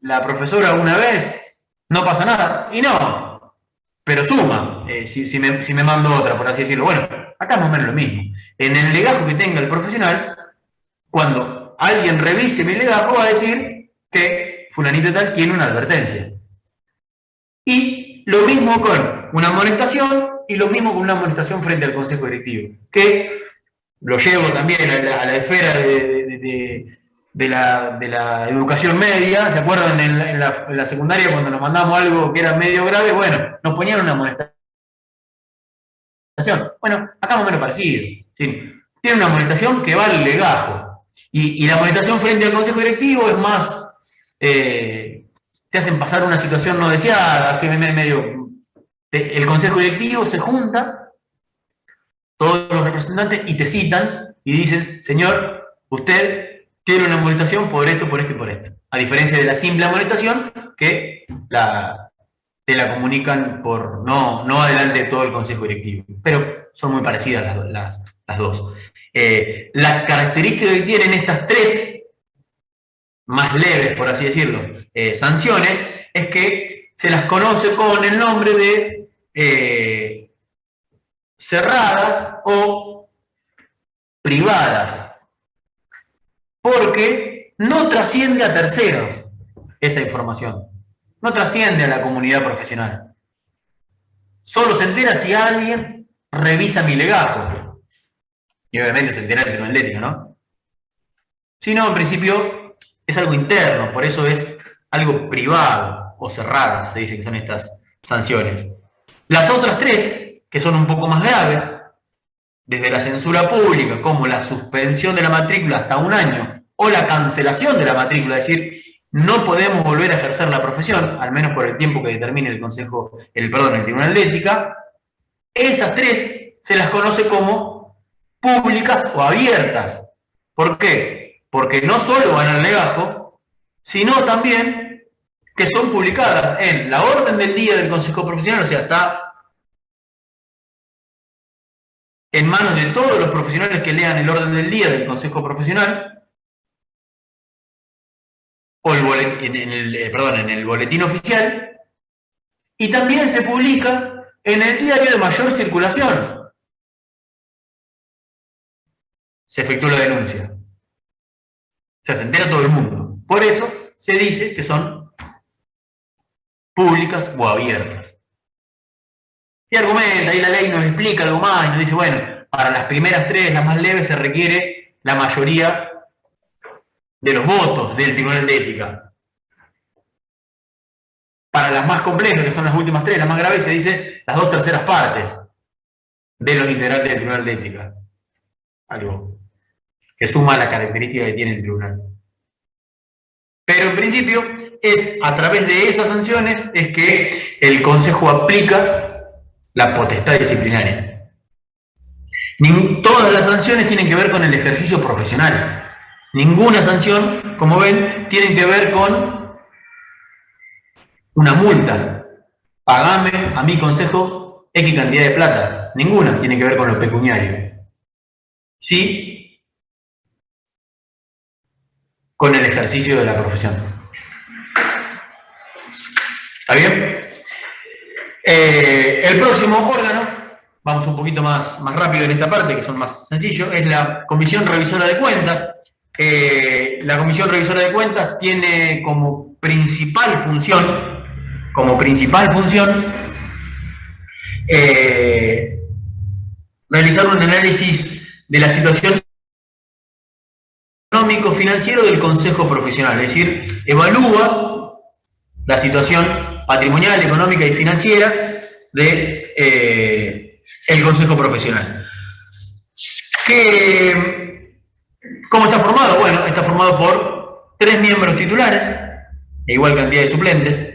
la profesora una vez, no pasa nada. Y no, pero suma, si me mando otra, por así decirlo. Bueno, acá es más o menos lo mismo. En el legajo que tenga el profesional, cuando alguien revise mi legajo, va a decir que fulanito tal tiene una advertencia. Y lo mismo con una amonestación, y lo mismo con una amonestación frente al consejo directivo, que lo llevo también a la esfera de la educación media. ¿Se acuerdan en la secundaria cuando nos mandamos algo que era medio grave? Bueno, nos ponían una amonestación. Bueno, acá más o menos parecido. ¿Sí? Tiene una amonestación que va al legajo. Y la amonestación frente al consejo directivo es más, te hacen pasar una situación no deseada, así medio. El consejo directivo se junta, todos los representantes, y te citan y dicen, señor, usted tiene una amonestación por esto, por esto y por esto. A diferencia de la simple amonestación, que te la comunican por no adelante de todo el consejo directivo. Pero son muy parecidas las dos. La característica que tienen estas 3 más leves, por así decirlo, sanciones, es que se las conoce con el nombre de cerradas o privadas, porque no trasciende a terceros esa información, no trasciende a la comunidad profesional. Solo se entera si alguien revisa mi legajo, y obviamente se entera el Tribunal de Ética, ¿no? Si no, en principio es algo interno, por eso es algo privado o cerrada, se dice que son estas sanciones. Las otras 3, que son un poco más graves, desde la censura pública, como la suspensión de la matrícula hasta 1 año, o la cancelación de la matrícula, es decir, no podemos volver a ejercer la profesión, al menos por el tiempo que determine el Tribunal de Ética. Esas 3 se las conoce como públicas o abiertas. ¿Por qué? Porque no solo van al legajo, sino también que son publicadas en la orden del día del Consejo Profesional, o sea, está en manos de todos los profesionales que lean el orden del día del Consejo Profesional, o en el boletín oficial, y también se publica en el diario de mayor circulación. Se efectúa la denuncia. O sea, se entera todo el mundo. Por eso se dice que son públicas o abiertas. Y argumenta, ahí la ley nos explica algo más, y nos dice, bueno, para las primeras 3, las más leves, se requiere la mayoría de los votos del Tribunal de Ética. Para las más complejas, que son las últimas 3, las más graves, se dice las 2/3 partes de los integrantes del Tribunal de Ética. Algo que suma la característica que tiene el tribunal. Pero en principio, es a través de esas sanciones es que el Consejo aplica la potestad disciplinaria. Todas las sanciones tienen que ver con el ejercicio profesional. Ninguna sanción, como ven, tiene que ver con una multa. Pagame a mi consejo X cantidad de plata. Ninguna tiene que ver con lo pecuniario. Sí, con el ejercicio de la profesión. ¿Está bien? El próximo órgano, vamos un poquito más rápido en esta parte, que son más sencillos, es la Comisión Revisora de Cuentas. La Comisión Revisora de Cuentas tiene como principal función, realizar un análisis de la situación económico-financiero del Consejo Profesional, es decir, evalúa la situación patrimonial, económica y financiera de el Consejo Profesional. ¿Cómo está formado? Bueno, está formado por 3 miembros titulares e igual cantidad de suplentes.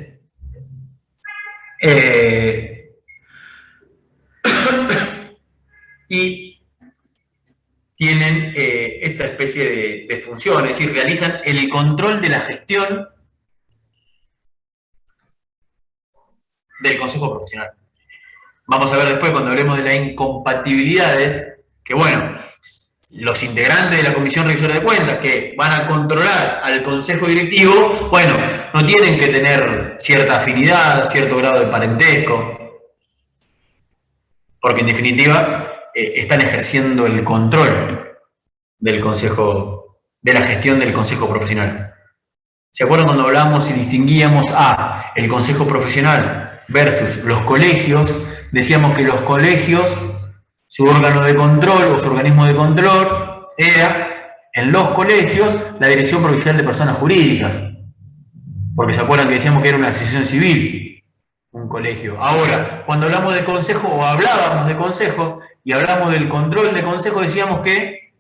Y tienen esta especie de función, es decir, realizan el control de la gestión del Consejo Profesional. Vamos a ver después, cuando hablemos de las incompatibilidades, que bueno, los integrantes de la Comisión Revisora de Cuentas que van a controlar al Consejo Directivo, bueno, no tienen que tener cierta afinidad, cierto grado de parentesco, porque en definitiva están ejerciendo el control del Consejo, de la gestión del Consejo Profesional. ¿Se acuerdan cuando hablábamos y distinguíamos a el Consejo Profesional versus los colegios? Decíamos que los colegios, su órgano de control o su organismo de control era, en los colegios, la Dirección Provincial de Personas Jurídicas. Porque se acuerdan que decíamos que era una asociación civil, un colegio. Ahora, cuando hablamos de consejo, o hablábamos de consejo, y hablamos del control de consejo, decíamos que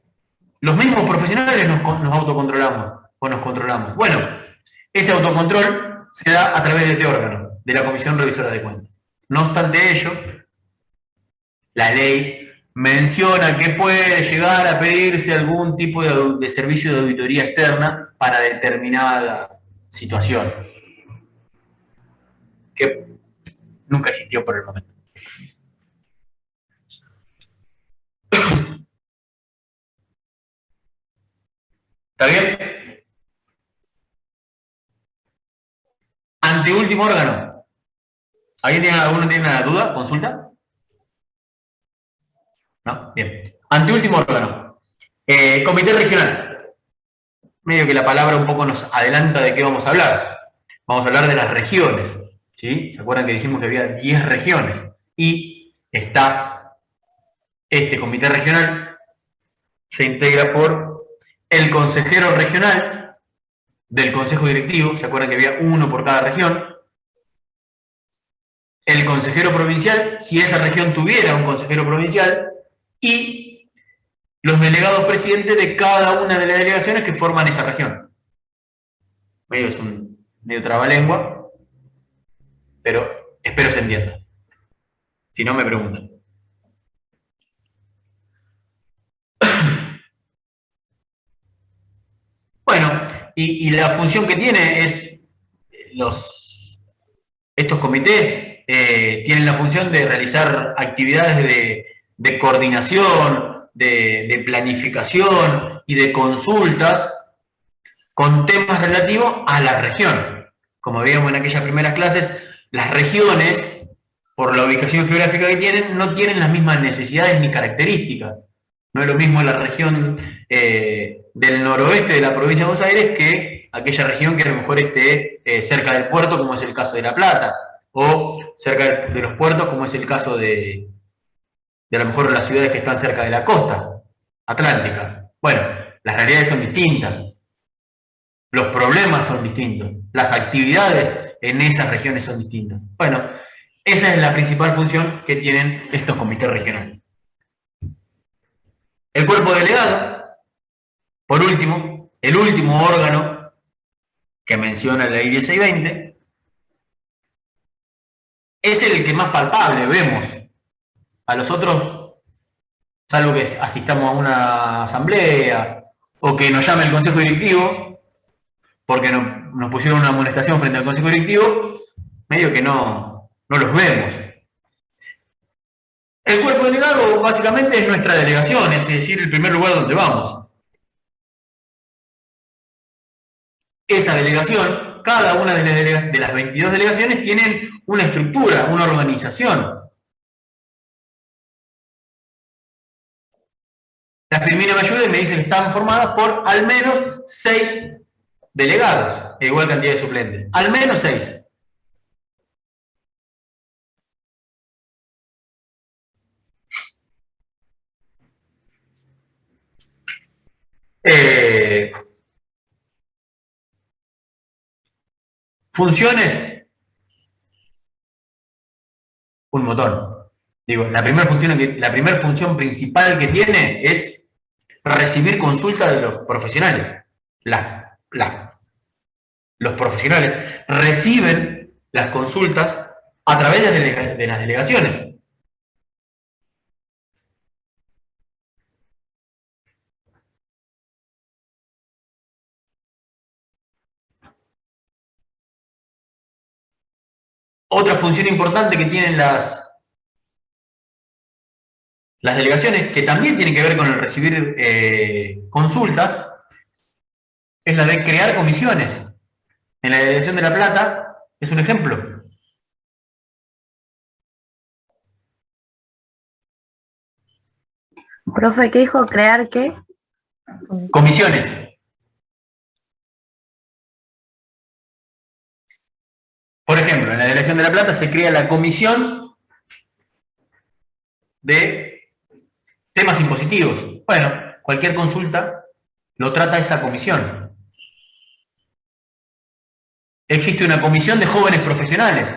los mismos profesionales nos autocontrolamos, o nos controlamos. Bueno, ese autocontrol se da a través de este órgano, de la Comisión Revisora de Cuentas. No obstante ello, la ley menciona que puede llegar a pedirse algún tipo de servicio de auditoría externa para determinada situación, que nunca existió por el momento. ¿Está bien? Anteúltimo órgano. ¿Alguno tiene una duda? ¿Consulta? ¿No? Bien. Anteúltimo órgano. Comité regional. Medio que la palabra un poco nos adelanta de qué vamos a hablar. Vamos a hablar de las regiones. ¿Sí? ¿Se acuerdan que dijimos que había 10 regiones? Y está este comité regional, se integra por el consejero regional del consejo directivo, ¿se acuerdan que había uno por cada región? El consejero provincial, si esa región tuviera un consejero provincial, y los delegados presidentes de cada una de las delegaciones que forman esa región. medio es un medio trabalengua, pero espero se entienda. Si no, me preguntan. Bueno, y la función que tiene es, estos comités tienen la función de realizar actividades de coordinación, de planificación y de consultas con temas relativos a la región. Como veíamos en aquellas primeras clases, las regiones, por la ubicación geográfica que tienen, no tienen las mismas necesidades ni características. No es lo mismo la región del noroeste de la provincia de Buenos Aires que aquella región que a lo mejor esté cerca del puerto, como es el caso de La Plata, o cerca de los puertos, como es el caso de a lo mejor las ciudades que están cerca de la costa atlántica. Bueno, las realidades son distintas, los problemas son distintos, las actividades en esas regiones son distintas. Bueno, esa es la principal función que tienen estos comités regionales. El cuerpo delegado, por último, el último órgano que menciona la ley 1620, es el que más palpable vemos. A los otros, salvo que asistamos a una asamblea o que nos llame el consejo directivo, porque nos pusieron una amonestación frente al consejo directivo, medio que no los vemos. El cuerpo delegado básicamente es nuestra delegación, es decir, el primer lugar donde vamos. Esa delegación, cada una de las 22 delegaciones tienen una estructura, una organización. La Firmina me ayuda y me dice que están formadas por al menos 6 delegados, e igual cantidad de suplentes. Al menos 6. Funciones, un montón. Digo, la primera función principal que tiene es recibir consultas de los profesionales. Los profesionales reciben las consultas a través de las delegaciones. Otra función importante que tienen las delegaciones, que también tiene que ver con el recibir consultas, es la de crear comisiones. En la delegación de La Plata es un ejemplo. Profe, ¿qué dijo? ¿Crear qué? Comisiones. Por ejemplo, en la delegación de La Plata se crea la comisión de temas impositivos. Bueno, cualquier consulta lo trata esa comisión. Existe una comisión de jóvenes profesionales,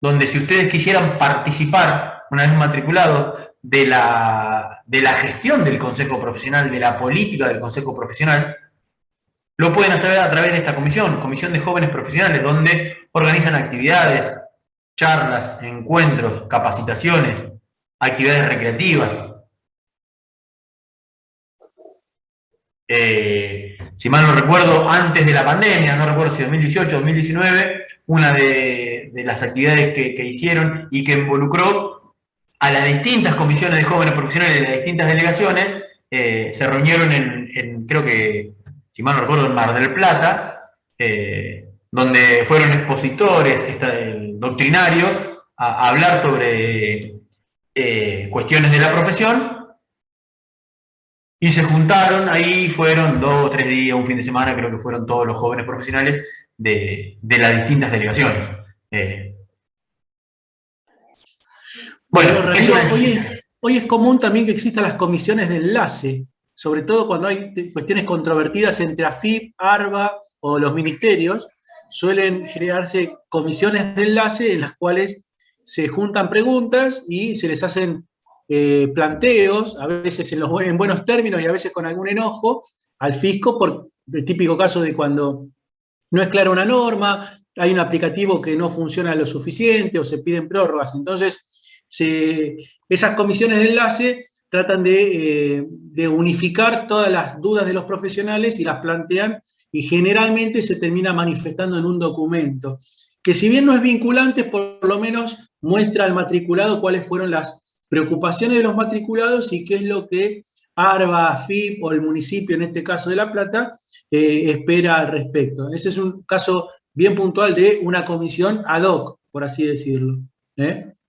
donde si ustedes quisieran participar, una vez matriculados, de la gestión del consejo profesional, de la política del consejo profesional, lo pueden hacer a través de esta comisión de jóvenes profesionales, donde organizan actividades, charlas, encuentros, capacitaciones, actividades recreativas. Si mal no recuerdo, antes de la pandemia, no recuerdo si 2018 o 2019, una de las actividades que hicieron y que involucró a las distintas comisiones de jóvenes profesionales de las distintas delegaciones, se reunieron creo que, si mal no recuerdo, en Mar del Plata, donde fueron expositores doctrinarios a hablar sobre cuestiones de la profesión, y se juntaron, ahí fueron 2 o 3 días, un fin de semana, creo que fueron todos los jóvenes profesionales de las distintas delegaciones. Bueno, Ramiro, hoy es común también que existan las comisiones de enlace, sobre todo cuando hay cuestiones controvertidas entre AFIP, ARBA o los ministerios, suelen generarse comisiones de enlace en las cuales se juntan preguntas y se les hacen planteos, a veces en buenos términos y a veces con algún enojo, al fisco, por el típico caso de cuando no es clara una norma, hay un aplicativo que no funciona lo suficiente o se piden prórrogas. Entonces, esas comisiones de enlace tratan de unificar todas las dudas de los profesionales y las plantean, y generalmente se termina manifestando en un documento, que si bien no es vinculante, por lo menos muestra al matriculado cuáles fueron las preocupaciones de los matriculados y qué es lo que ARBA, AFIP o el municipio, en este caso de La Plata, espera al respecto. Ese es un caso bien puntual de una comisión ad hoc, por así decirlo.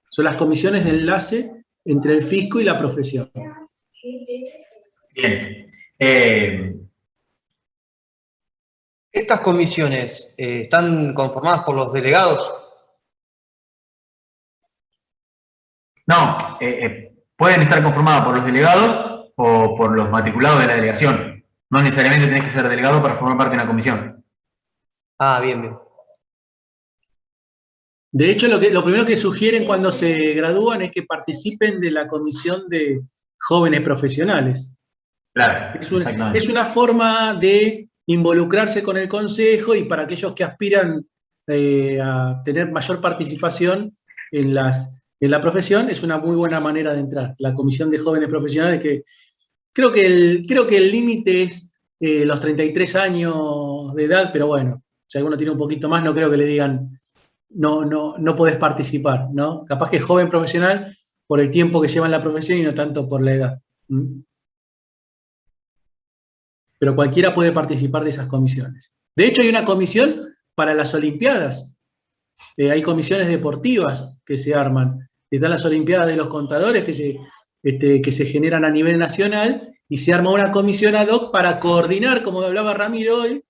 Son las comisiones de enlace entre el fisco y la profesión. Bien. ¿Estas comisiones están conformadas por los delegados? No, pueden estar conformadas por los delegados o por los matriculados de la delegación. No necesariamente tenés que ser delegado para formar parte de una comisión. Ah, bien, bien. De hecho, lo primero que sugieren cuando se gradúan es que participen de la comisión de jóvenes profesionales. Claro, es una forma de involucrarse con el consejo, y para aquellos que aspiran a tener mayor participación en la profesión, es una muy buena manera de entrar. La comisión de jóvenes profesionales, que creo que el límite es los 33 años de edad, pero bueno, si alguno tiene un poquito más, no creo que le digan no podés participar, ¿no? Capaz que es joven profesional por el tiempo que lleva en la profesión y no tanto por la edad. Pero cualquiera puede participar de esas comisiones. De hecho, hay una comisión para las Olimpiadas. Hay comisiones deportivas que se arman. Están las Olimpiadas de los Contadores que se generan a nivel nacional, y se arma una comisión ad hoc para coordinar, como hablaba Ramiro hoy,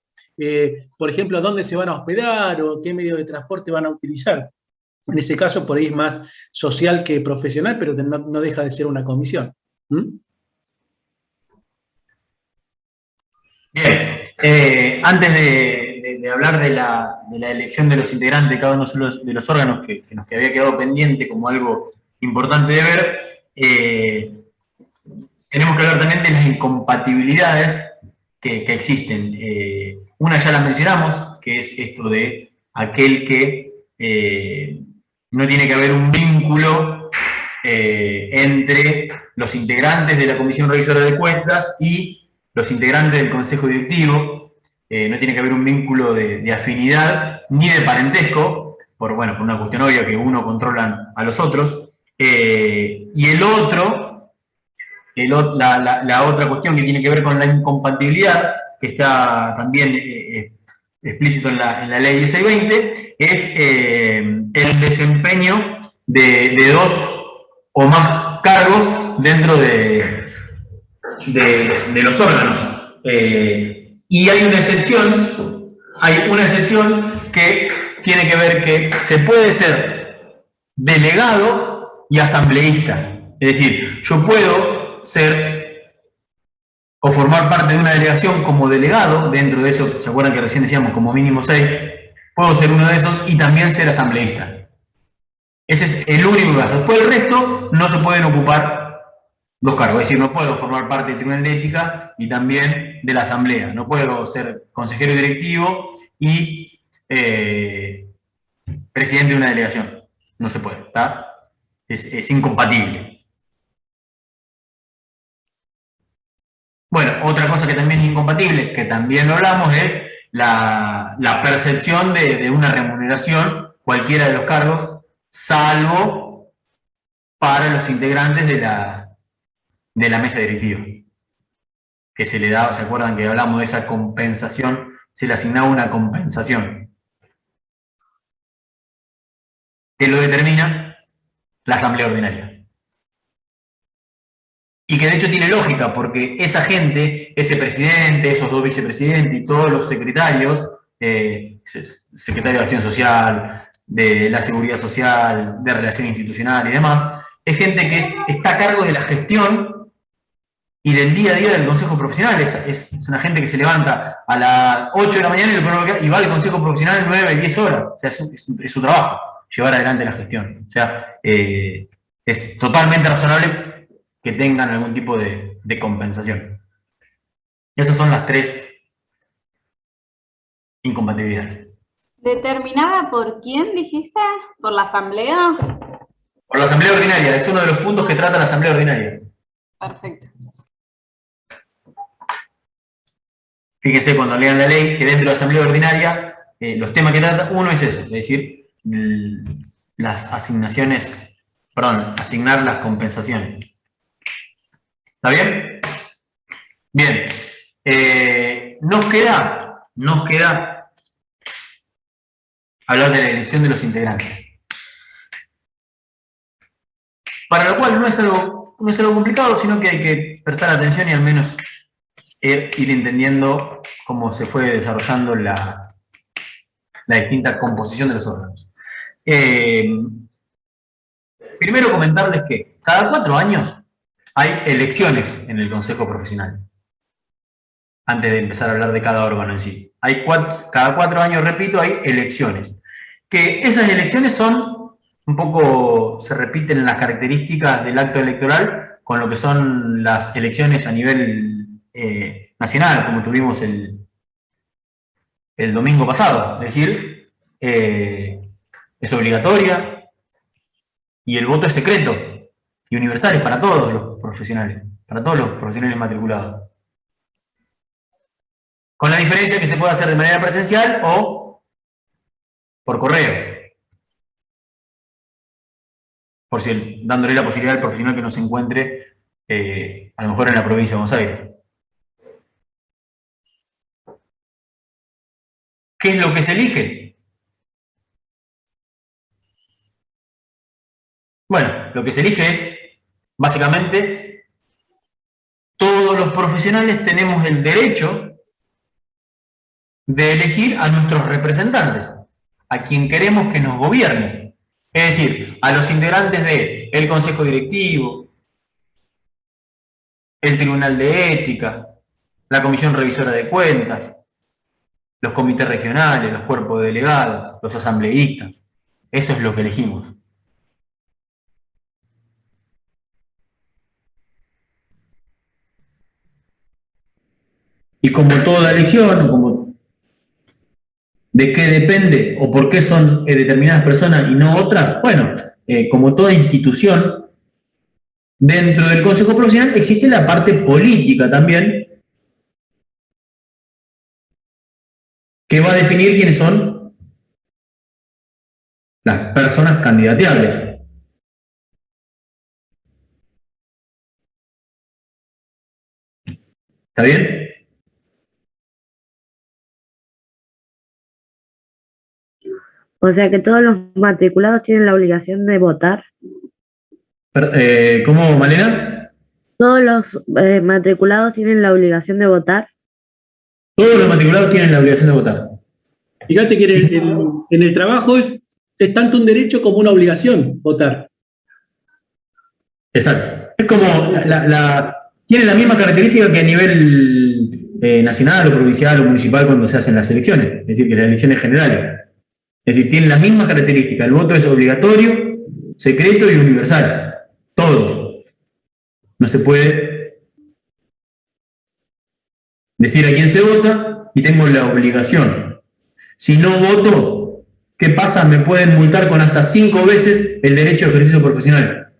por ejemplo, dónde se van a hospedar o qué medio de transporte van a utilizar. En ese caso, por ahí es más social que profesional, pero no deja de ser una comisión. Bien, antes de hablar de la elección de los integrantes de cada uno de los órganos que había quedado pendiente como algo importante de ver, tenemos que hablar también de las incompatibilidades que existen. Una ya la mencionamos, que es esto de aquel que no tiene que haber un vínculo entre los integrantes de la Comisión Revisora de Cuentas y los integrantes del Consejo Directivo. No tiene que haber un vínculo de afinidad ni de parentesco, por una cuestión obvia que uno controla a los otros. Y el otro, la otra cuestión que tiene que ver con la incompatibilidad, que está también explícito en la ley 1620, es el desempeño de dos o más cargos dentro de los órganos. Y hay una excepción que tiene que ver que se puede ser delegado y asambleísta. Es decir, yo puedo ser o formar parte de una delegación como delegado, dentro de eso, ¿se acuerdan que recién decíamos como mínimo 6? Puedo ser uno de esos y también ser asambleísta. Ese es el único caso. Después el resto no se pueden ocupar dos cargos. Es decir, no puedo formar parte del Tribunal de Ética y también de la Asamblea. No puedo ser consejero directivo y presidente de una delegación. No se puede, ¿está? Es incompatible. Bueno, otra cosa que también es incompatible, que también lo hablamos, es la percepción de una remuneración, cualquiera de los cargos, salvo para los integrantes de la mesa directiva. Que se le daba, ¿se acuerdan que hablamos de esa compensación? Se le asignaba una compensación. Que lo determina la Asamblea Ordinaria. Y que de hecho tiene lógica, porque esa gente, ese presidente, esos dos vicepresidentes y todos los secretarios, secretario de Acción Social, de la Seguridad Social, de Relación Institucional y demás, es gente que está a cargo de la gestión y del día a día del Consejo Profesional. Es una gente que se levanta a las 8 de la mañana y va al Consejo Profesional 9, 10 horas. O sea, es su trabajo, llevar adelante la gestión. O sea, es totalmente razonable que tengan algún tipo de compensación. Esas son las tres incompatibilidades. ¿Determinada por quién, dijiste? ¿Por la asamblea? Por la asamblea ordinaria, es uno de los puntos que trata la asamblea ordinaria. Perfecto. Fíjense cuando lean la ley que dentro de la asamblea ordinaria los temas que trata, uno es eso, es decir, las asignaciones, perdón, asignar las compensaciones. ¿Está bien? Bien. Nos queda hablar de la elección de los integrantes. Para lo cual no es algo complicado, sino que hay que prestar atención y al menos ir entendiendo cómo se fue desarrollando la distinta composición de los órganos. Primero comentarles que cada 4 años hay elecciones en el Consejo Profesional. Antes de empezar a hablar de cada órgano en sí. Cada 4 años, repito, hay elecciones. Que esas elecciones son un poco, se repiten en las características del acto electoral con lo que son las elecciones a nivel nacional, como tuvimos el domingo pasado. Es decir, es obligatoria y el voto es secreto y universal, es para todos los profesionales matriculados. Con la diferencia que se puede hacer de manera presencial o por correo. Dándole la posibilidad al profesional que no se encuentre a lo mejor en la provincia de Buenos Aires. ¿Qué es lo que se elige? Bueno, lo que se elige es, básicamente, todos los profesionales tenemos el derecho de elegir a nuestros representantes, a quien queremos que nos gobierne. Es decir, a los integrantes del Consejo Directivo, el Tribunal de Ética, la Comisión Revisora de Cuentas, los comités regionales, los cuerpos de delegados, los asambleístas. Eso es lo que elegimos. Y como toda elección, ¿de qué depende o por qué son determinadas personas y no otras? Bueno, como toda institución, dentro del Consejo Profesional existe la parte política también, que va a definir quiénes son las personas candidateables. ¿Está bien? O sea que todos los matriculados tienen la obligación de votar. ¿Cómo, Malena? Todos los matriculados tienen la obligación de votar. Todos los matriculados tienen la obligación de votar. Fíjate que en el trabajo es tanto un derecho como una obligación votar. Exacto. Es como tiene la misma característica que a nivel nacional o provincial o municipal cuando se hacen las elecciones. Es decir, que las elecciones generales. Es decir, tienen las mismas características. El voto es obligatorio, secreto y universal. Todos. No se puede decir a quién se vota y tengo la obligación. Si no voto, ¿qué pasa? Me pueden multar con hasta 5 veces el derecho a ejercicio profesional.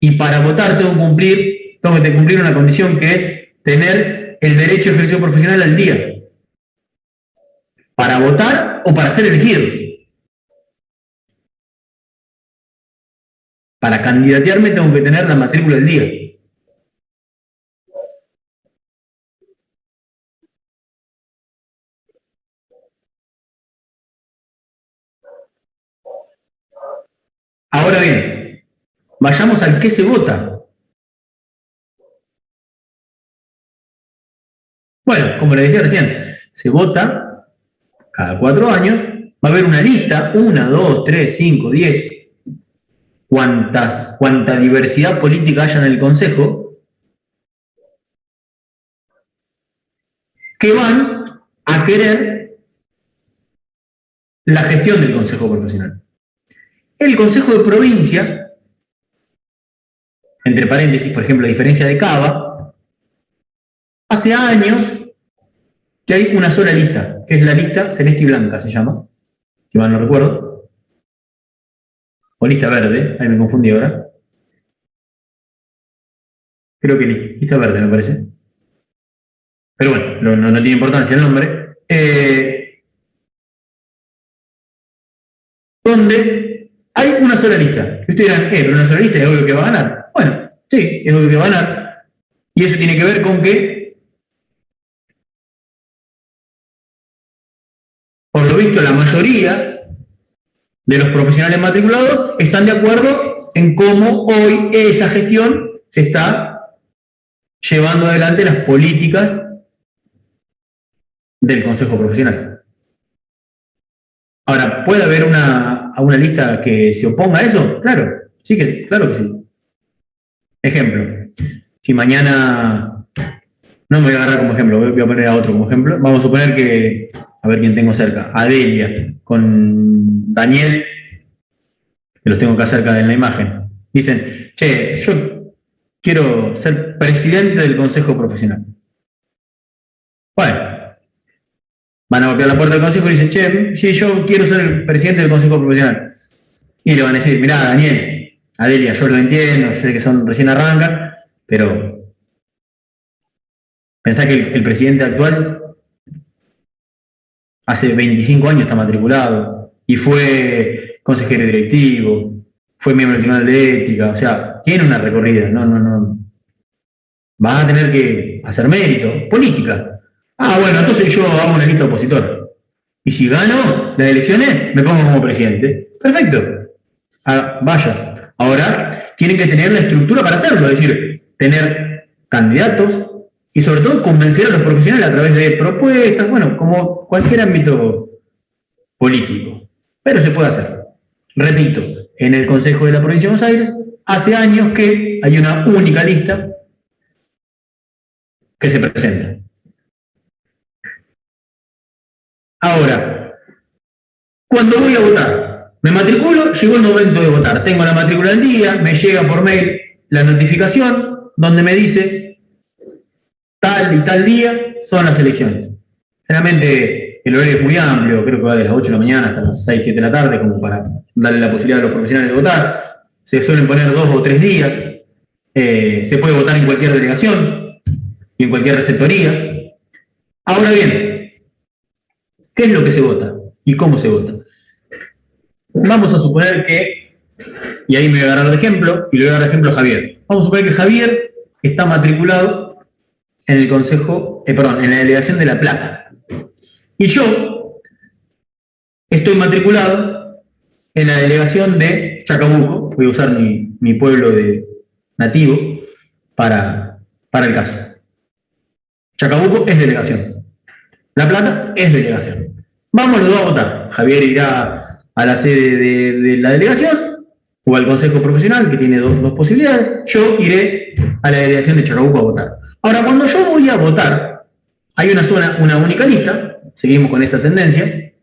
Y para votar tengo que cumplir una condición que es tener el derecho a ejercicio profesional al día. ¿Para votar o para ser elegido? Para candidatearme tengo que tener la matrícula al día. Ahora bien, vayamos al qué se vota. Bueno, como le decía recién, se vota cada 4 años, va a haber una lista, 1, 2, 3, 5, 10, cuanta diversidad política haya en el Consejo, que van a querer la gestión del Consejo Profesional. El Consejo de Provincia, entre paréntesis, por ejemplo, a diferencia de Cava, hace años que hay una sola lista, que es la lista celeste y blanca, se llama, si mal no recuerdo. O lista verde, ahí me confundí ahora. Creo que lista verde, me parece. Pero bueno, no tiene importancia el nombre. Donde hay una sola lista. Y ustedes dirán, pero una sola lista es obvio que va a ganar. Bueno, sí, es obvio que va a ganar. Y eso tiene que ver con que, por lo visto, la mayoría de los profesionales matriculados están de acuerdo en cómo hoy esa gestión se está llevando adelante las políticas del Consejo Profesional. Ahora, ¿puede haber una lista que se oponga a eso? Claro, claro que sí. Ejemplo, si mañana, no me voy a agarrar como ejemplo, voy a poner a otro como ejemplo. Vamos a suponer que, a ver quién tengo cerca, Adelia con Daniel, que los tengo acá cerca de la imagen. Dicen, che, yo quiero ser presidente del Consejo Profesional. Bueno, van a golpear la puerta del consejo y dicen, che, sí, yo quiero ser el presidente del Consejo Profesional. Y le van a decir, mirá, Daniel, Adelia, yo lo entiendo, sé que recién arrancan, pero pensá que el presidente actual hace 25 años está matriculado y fue consejero directivo, fue miembro del Tribunal de Ética, o sea, tiene una recorrida, no. Vas a tener que hacer mérito, política. Ah, bueno, entonces yo hago una lista opositora. Y si gano las elecciones, me pongo como presidente. Perfecto. Vaya. Ahora, tienen que tener la estructura para hacerlo, es decir, tener candidatos y sobre todo convencer a los profesionales a través de propuestas, bueno, como cualquier ámbito político. Pero se puede hacer. Repito, en el Consejo de la Provincia de Buenos Aires, hace años que hay una única lista que se presenta. Ahora, cuando voy a votar, me matriculo, llegó el momento de votar. Tengo la matrícula al día, me llega por mail la notificación donde me dice tal y tal día son las elecciones. Generalmente el horario es muy amplio, creo que va de las 8 de la mañana hasta las 6, 7 de la tarde, como para darle la posibilidad a los profesionales de votar. Se suelen poner 2 o 3 días. Se puede votar en cualquier delegación y en cualquier receptoría. Ahora bien, ¿qué es lo que se vota? ¿Y cómo se vota? Vamos a suponer que, y ahí me voy a agarrar de ejemplo, y le voy a dar de ejemplo a Javier. Vamos a suponer que Javier está matriculado en el Consejo, en la delegación de La Plata. Y yo estoy matriculado en la delegación de Chacabuco. Voy a usar mi pueblo nativo para el caso. Chacabuco es delegación. La Plata es delegación. Vamos los dos a votar. Javier irá a la sede de la delegación o al Consejo Profesional, que tiene dos posibilidades. Yo iré a la delegación de Chacabuco a votar. Ahora, cuando yo voy a votar, hay una única lista, seguimos con esa tendencia.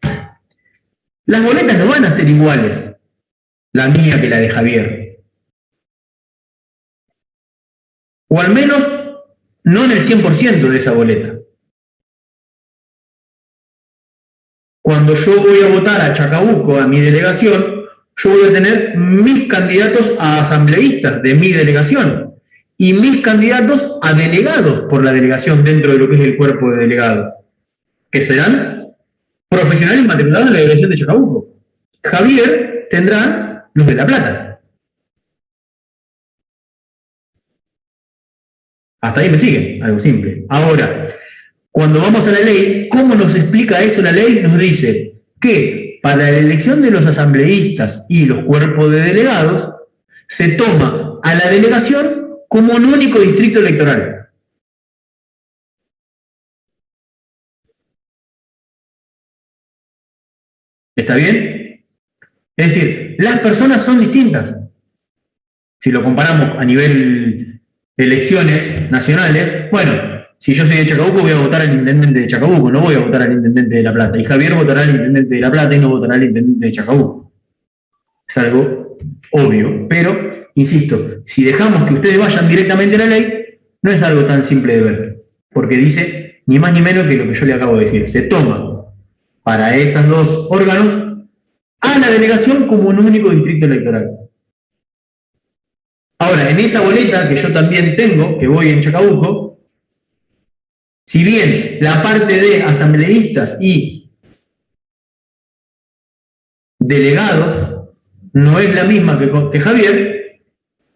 Las boletas no van a ser iguales, la mía que la de Javier. O al menos no en el 100% de esa boleta. Cuando yo voy a votar a Chacabuco, a mi delegación, yo voy a tener mis candidatos a asambleístas de mi delegación y mis candidatos a delegados por la delegación dentro de lo que es el cuerpo de delegados, que serán profesionales matriculados en la delegación de Chacabuco. Javier tendrá los de La Plata. Hasta ahí me siguen, algo simple. Ahora, cuando vamos a la ley, ¿cómo nos explica eso la ley? Nos dice que para la elección de los asambleístas y los cuerpos de delegados, se toma a la delegación como un único distrito electoral. ¿Está bien? Es decir, las personas son distintas. Si lo comparamos a nivel de elecciones nacionales, bueno, si yo soy de Chacabuco, voy a votar al intendente de Chacabuco, no voy a votar al intendente de La Plata. Y Javier votará al intendente de La Plata y no votará al intendente de Chacabuco. Es algo obvio, pero, insisto, si dejamos que ustedes vayan directamente a la ley, no es algo tan simple de ver, porque dice ni más ni menos que lo que yo le acabo de decir. Se toma para esos dos órganos a la delegación como un único distrito electoral. Ahora, en esa boleta que yo también tengo, que voy en Chacabuco, si bien la parte de asambleístas y delegados no es la misma que Javier,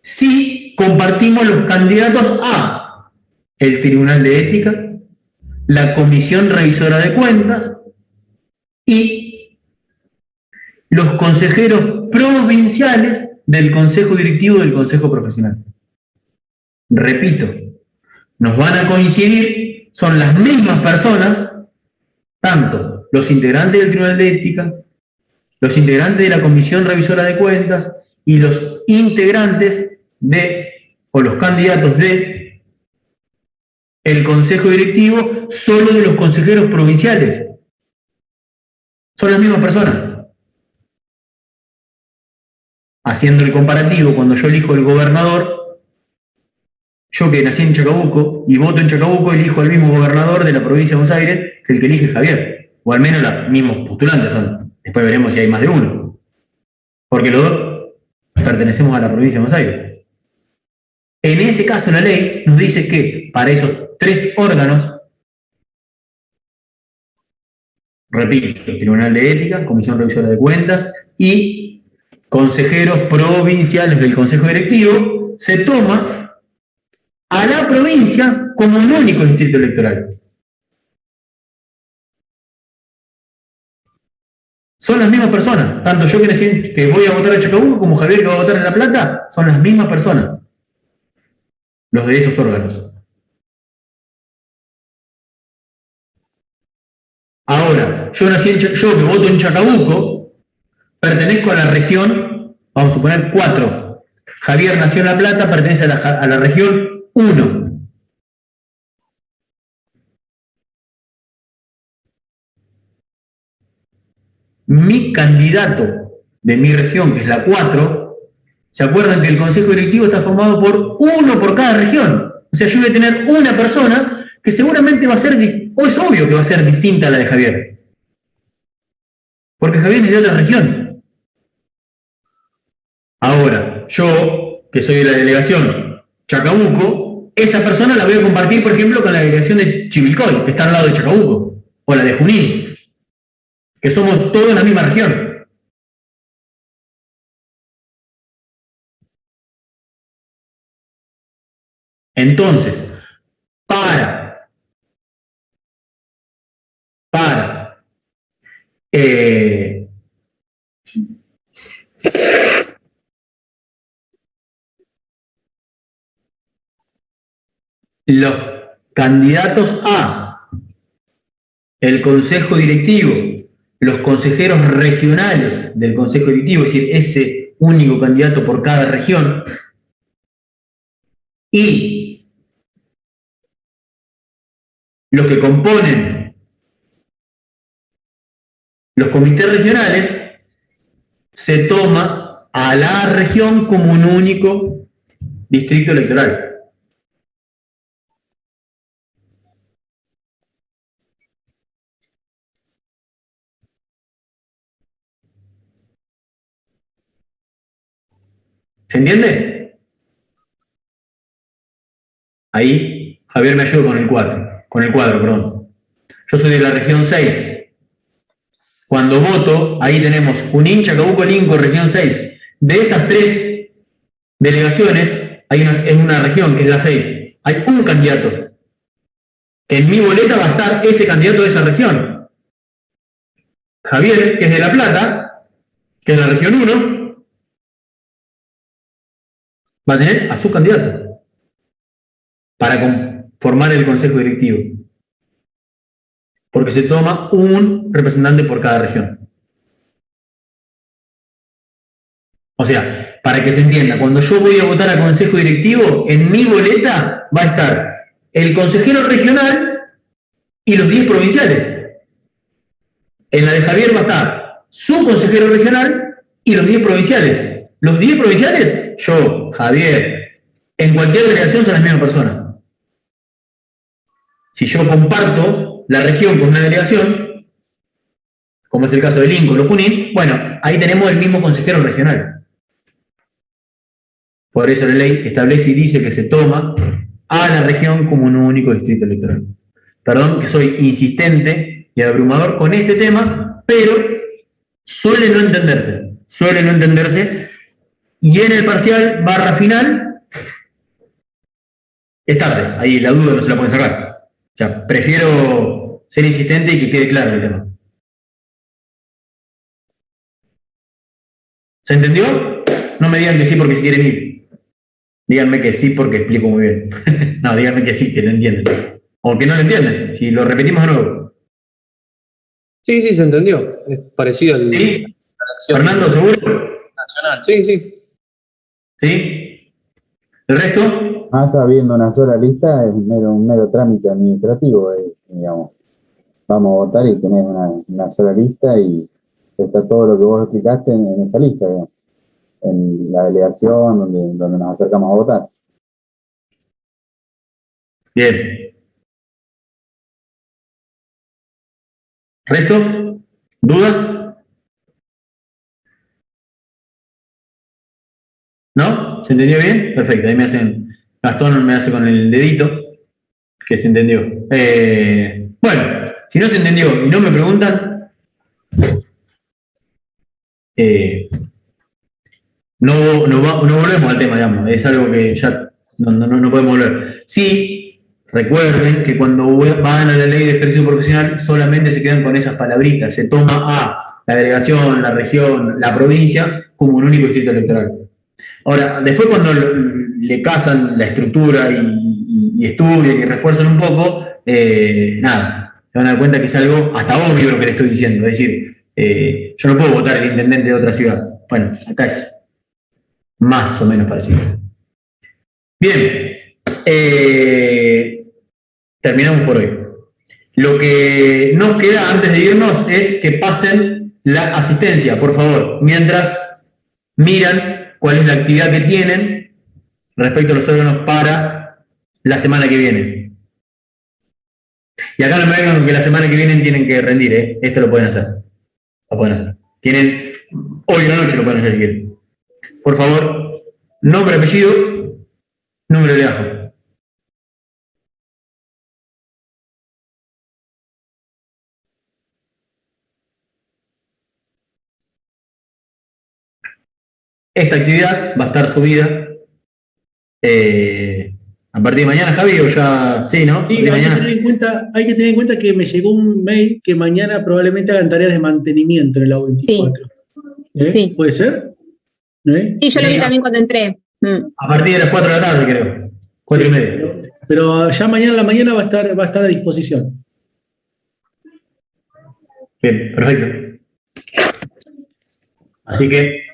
sí compartimos los candidatos a el Tribunal de Ética, la Comisión Revisora de Cuentas y los consejeros provinciales del Consejo Directivo del Consejo Profesional. Repito, nos van a coincidir, son las mismas personas, tanto los integrantes del Tribunal de Ética, los integrantes de la Comisión Revisora de Cuentas y los integrantes o los candidatos de el Consejo Directivo, solo de los consejeros provinciales. Son las mismas personas. Haciendo el comparativo, cuando yo elijo el gobernador, yo que nací en Chacabuco y voto en Chacabuco, elijo al mismo gobernador de la provincia de Buenos Aires que el que elige Javier. O al menos los mismos postulantes son. Después veremos si hay más de uno. Porque los dos pertenecemos a la provincia de Buenos Aires. En ese caso, la ley nos dice que para esos tres órganos, repito, Tribunal de Ética, Comisión Revisora de Cuentas y consejeros provinciales del Consejo Directivo, se toma a la provincia como un único distrito electoral. Son las mismas personas, tanto yo que voy a votar a Chacabuco como Javier que va a votar en La Plata, son las mismas personas, los de esos órganos. Ahora, yo que voto en Chacabuco, pertenezco a la región, vamos a suponer 4. Javier nació en La Plata, pertenece a la región 1. Mi candidato de mi región, que es la 4, ¿se acuerdan que el Consejo Directivo está formado por uno por cada región? O sea, yo voy a tener una persona que seguramente va a ser, o es obvio que va a ser distinta a la de Javier. Porque Javier es de otra región. Ahora, yo, que soy de la delegación Chacabuco, esa persona la voy a compartir, por ejemplo, con la delegación de Chivilcoy, que está al lado de Chacabuco, o la de Junín, que somos todos en la misma región. Entonces, los candidatos a el Consejo Directivo, los consejeros regionales del Consejo Directivo, es decir, ese único candidato por cada región, y los que componen los comités regionales, se toma a la región como un único distrito electoral. ¿Se entiende? Ahí Javier me ayuda con el cuadro, perdón. Yo soy de la región 6. Cuando voto, ahí tenemos Junín, Chacabuco, Linco, región 6. De esas 3 delegaciones, es una región que es la 6. Hay un candidato. En mi boleta va a estar ese candidato de esa región. Javier, que es de La Plata, que es la región 1, va a tener a su candidato para formar el Consejo Directivo. Porque se toma un representante por cada región. O sea, para que se entienda, cuando yo voy a votar a Consejo Directivo, en mi boleta va a estar el consejero regional y los 10 provinciales. En la de Javier va a estar su consejero regional y los 10 provinciales. Los 10 provinciales, yo, Javier, en cualquier delegación son las mismas personas. si yo comparto la región con una delegación, como es el caso de Lincoln o Junín, bueno, ahí tenemos el mismo consejero regional. Por eso la ley establece y dice que se toma a la región como un único distrito electoral. Perdón que soy insistente y abrumador con este tema, pero suele no entenderse, y en el parcial / final es tarde, ahí la duda no se la pueden sacar. O sea, prefiero ser insistente y que quede claro el tema. ¿Se entendió? No me digan que sí porque si quieren ir. Díganme que sí porque explico muy bien. No, díganme que sí, que lo entienden. O que no lo entienden, si lo repetimos de nuevo. Sí, se entendió. Es parecido al... ¿Sí? ¿Fernando, seguro? Nacional, sí. ¿Sí? ¿El resto? Más habiendo una sola lista es un mero trámite administrativo, digamos. Vamos a votar y tenés una sola lista y está todo lo que vos explicaste en esa lista, digamos. En la delegación donde nos acercamos a votar. Bien. ¿Resto? ¿Dudas? ¿No? ¿Se entendió bien? Perfecto, ahí Gastón me hace con el dedito que se entendió. Bueno, si no se entendió y no me preguntan, no volvemos al tema, digamos, es algo que ya no podemos volver. Sí, recuerden que cuando van a la ley de ejercicio profesional solamente se quedan con esas palabritas, se toma a la delegación, la región, la provincia como un único distrito electoral. Ahora, después cuando le casan la estructura y estudian y refuerzan un poco, nada, se van a dar cuenta que es algo hasta obvio lo que le estoy diciendo, es decir, yo no puedo votar el intendente de otra ciudad. Bueno, acá es más o menos parecido. Bien, terminamos por hoy. Lo que nos queda antes de irnos es que pasen la asistencia, por favor, mientras miran cuál es la actividad que tienen respecto a los órganos para la semana que viene. Y acá no me vengan con que la semana que viene tienen que rendir, esto lo pueden hacer. Lo pueden hacer. Tienen, hoy en la noche lo pueden hacer si quieren. Por favor, nombre, apellido, número de ajo. Esta actividad va a estar subida a partir de mañana, Javi, o ya... Sí, ¿no? Sí, hay que tener en cuenta que me llegó un mail que mañana probablemente hagan tareas de mantenimiento en el A24. Sí. ¿Puede ser? Sí, yo lo vi también cuando entré. A partir de las 4 de la tarde, creo. 4:30. Pero ya mañana en la mañana va a estar a disposición. Bien, perfecto. Así que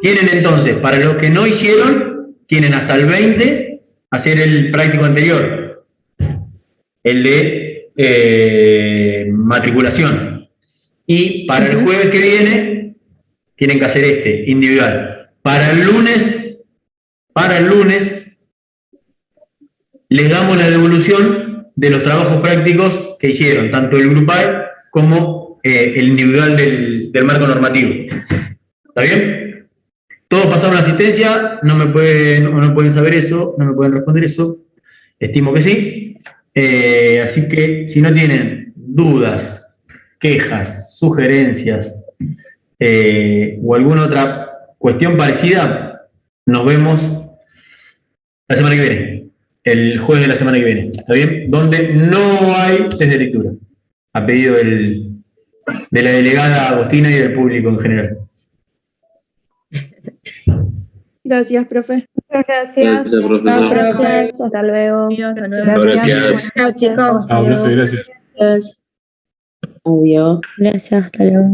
tienen entonces, para los que no hicieron, tienen hasta el 20 hacer el práctico anterior, el de matriculación. Y para el jueves que viene, tienen que hacer este, individual. Para el lunes, les damos la devolución de los trabajos prácticos que hicieron, tanto el grupal como el individual del marco normativo. ¿Está bien? Todos pasaron la asistencia, no pueden saber eso, no me pueden responder eso, estimo que sí. Así que si no tienen dudas, quejas, sugerencias o alguna otra cuestión parecida, nos vemos la semana que viene, el jueves de la semana que viene, ¿está bien? Donde no hay test de lectura, a pedido de la delegada Agostina y del público en general. Gracias, profe. Gracias. Gracias. Hasta luego. Gracias. Chao, chicos. Gracias. Adiós. Gracias, hasta luego.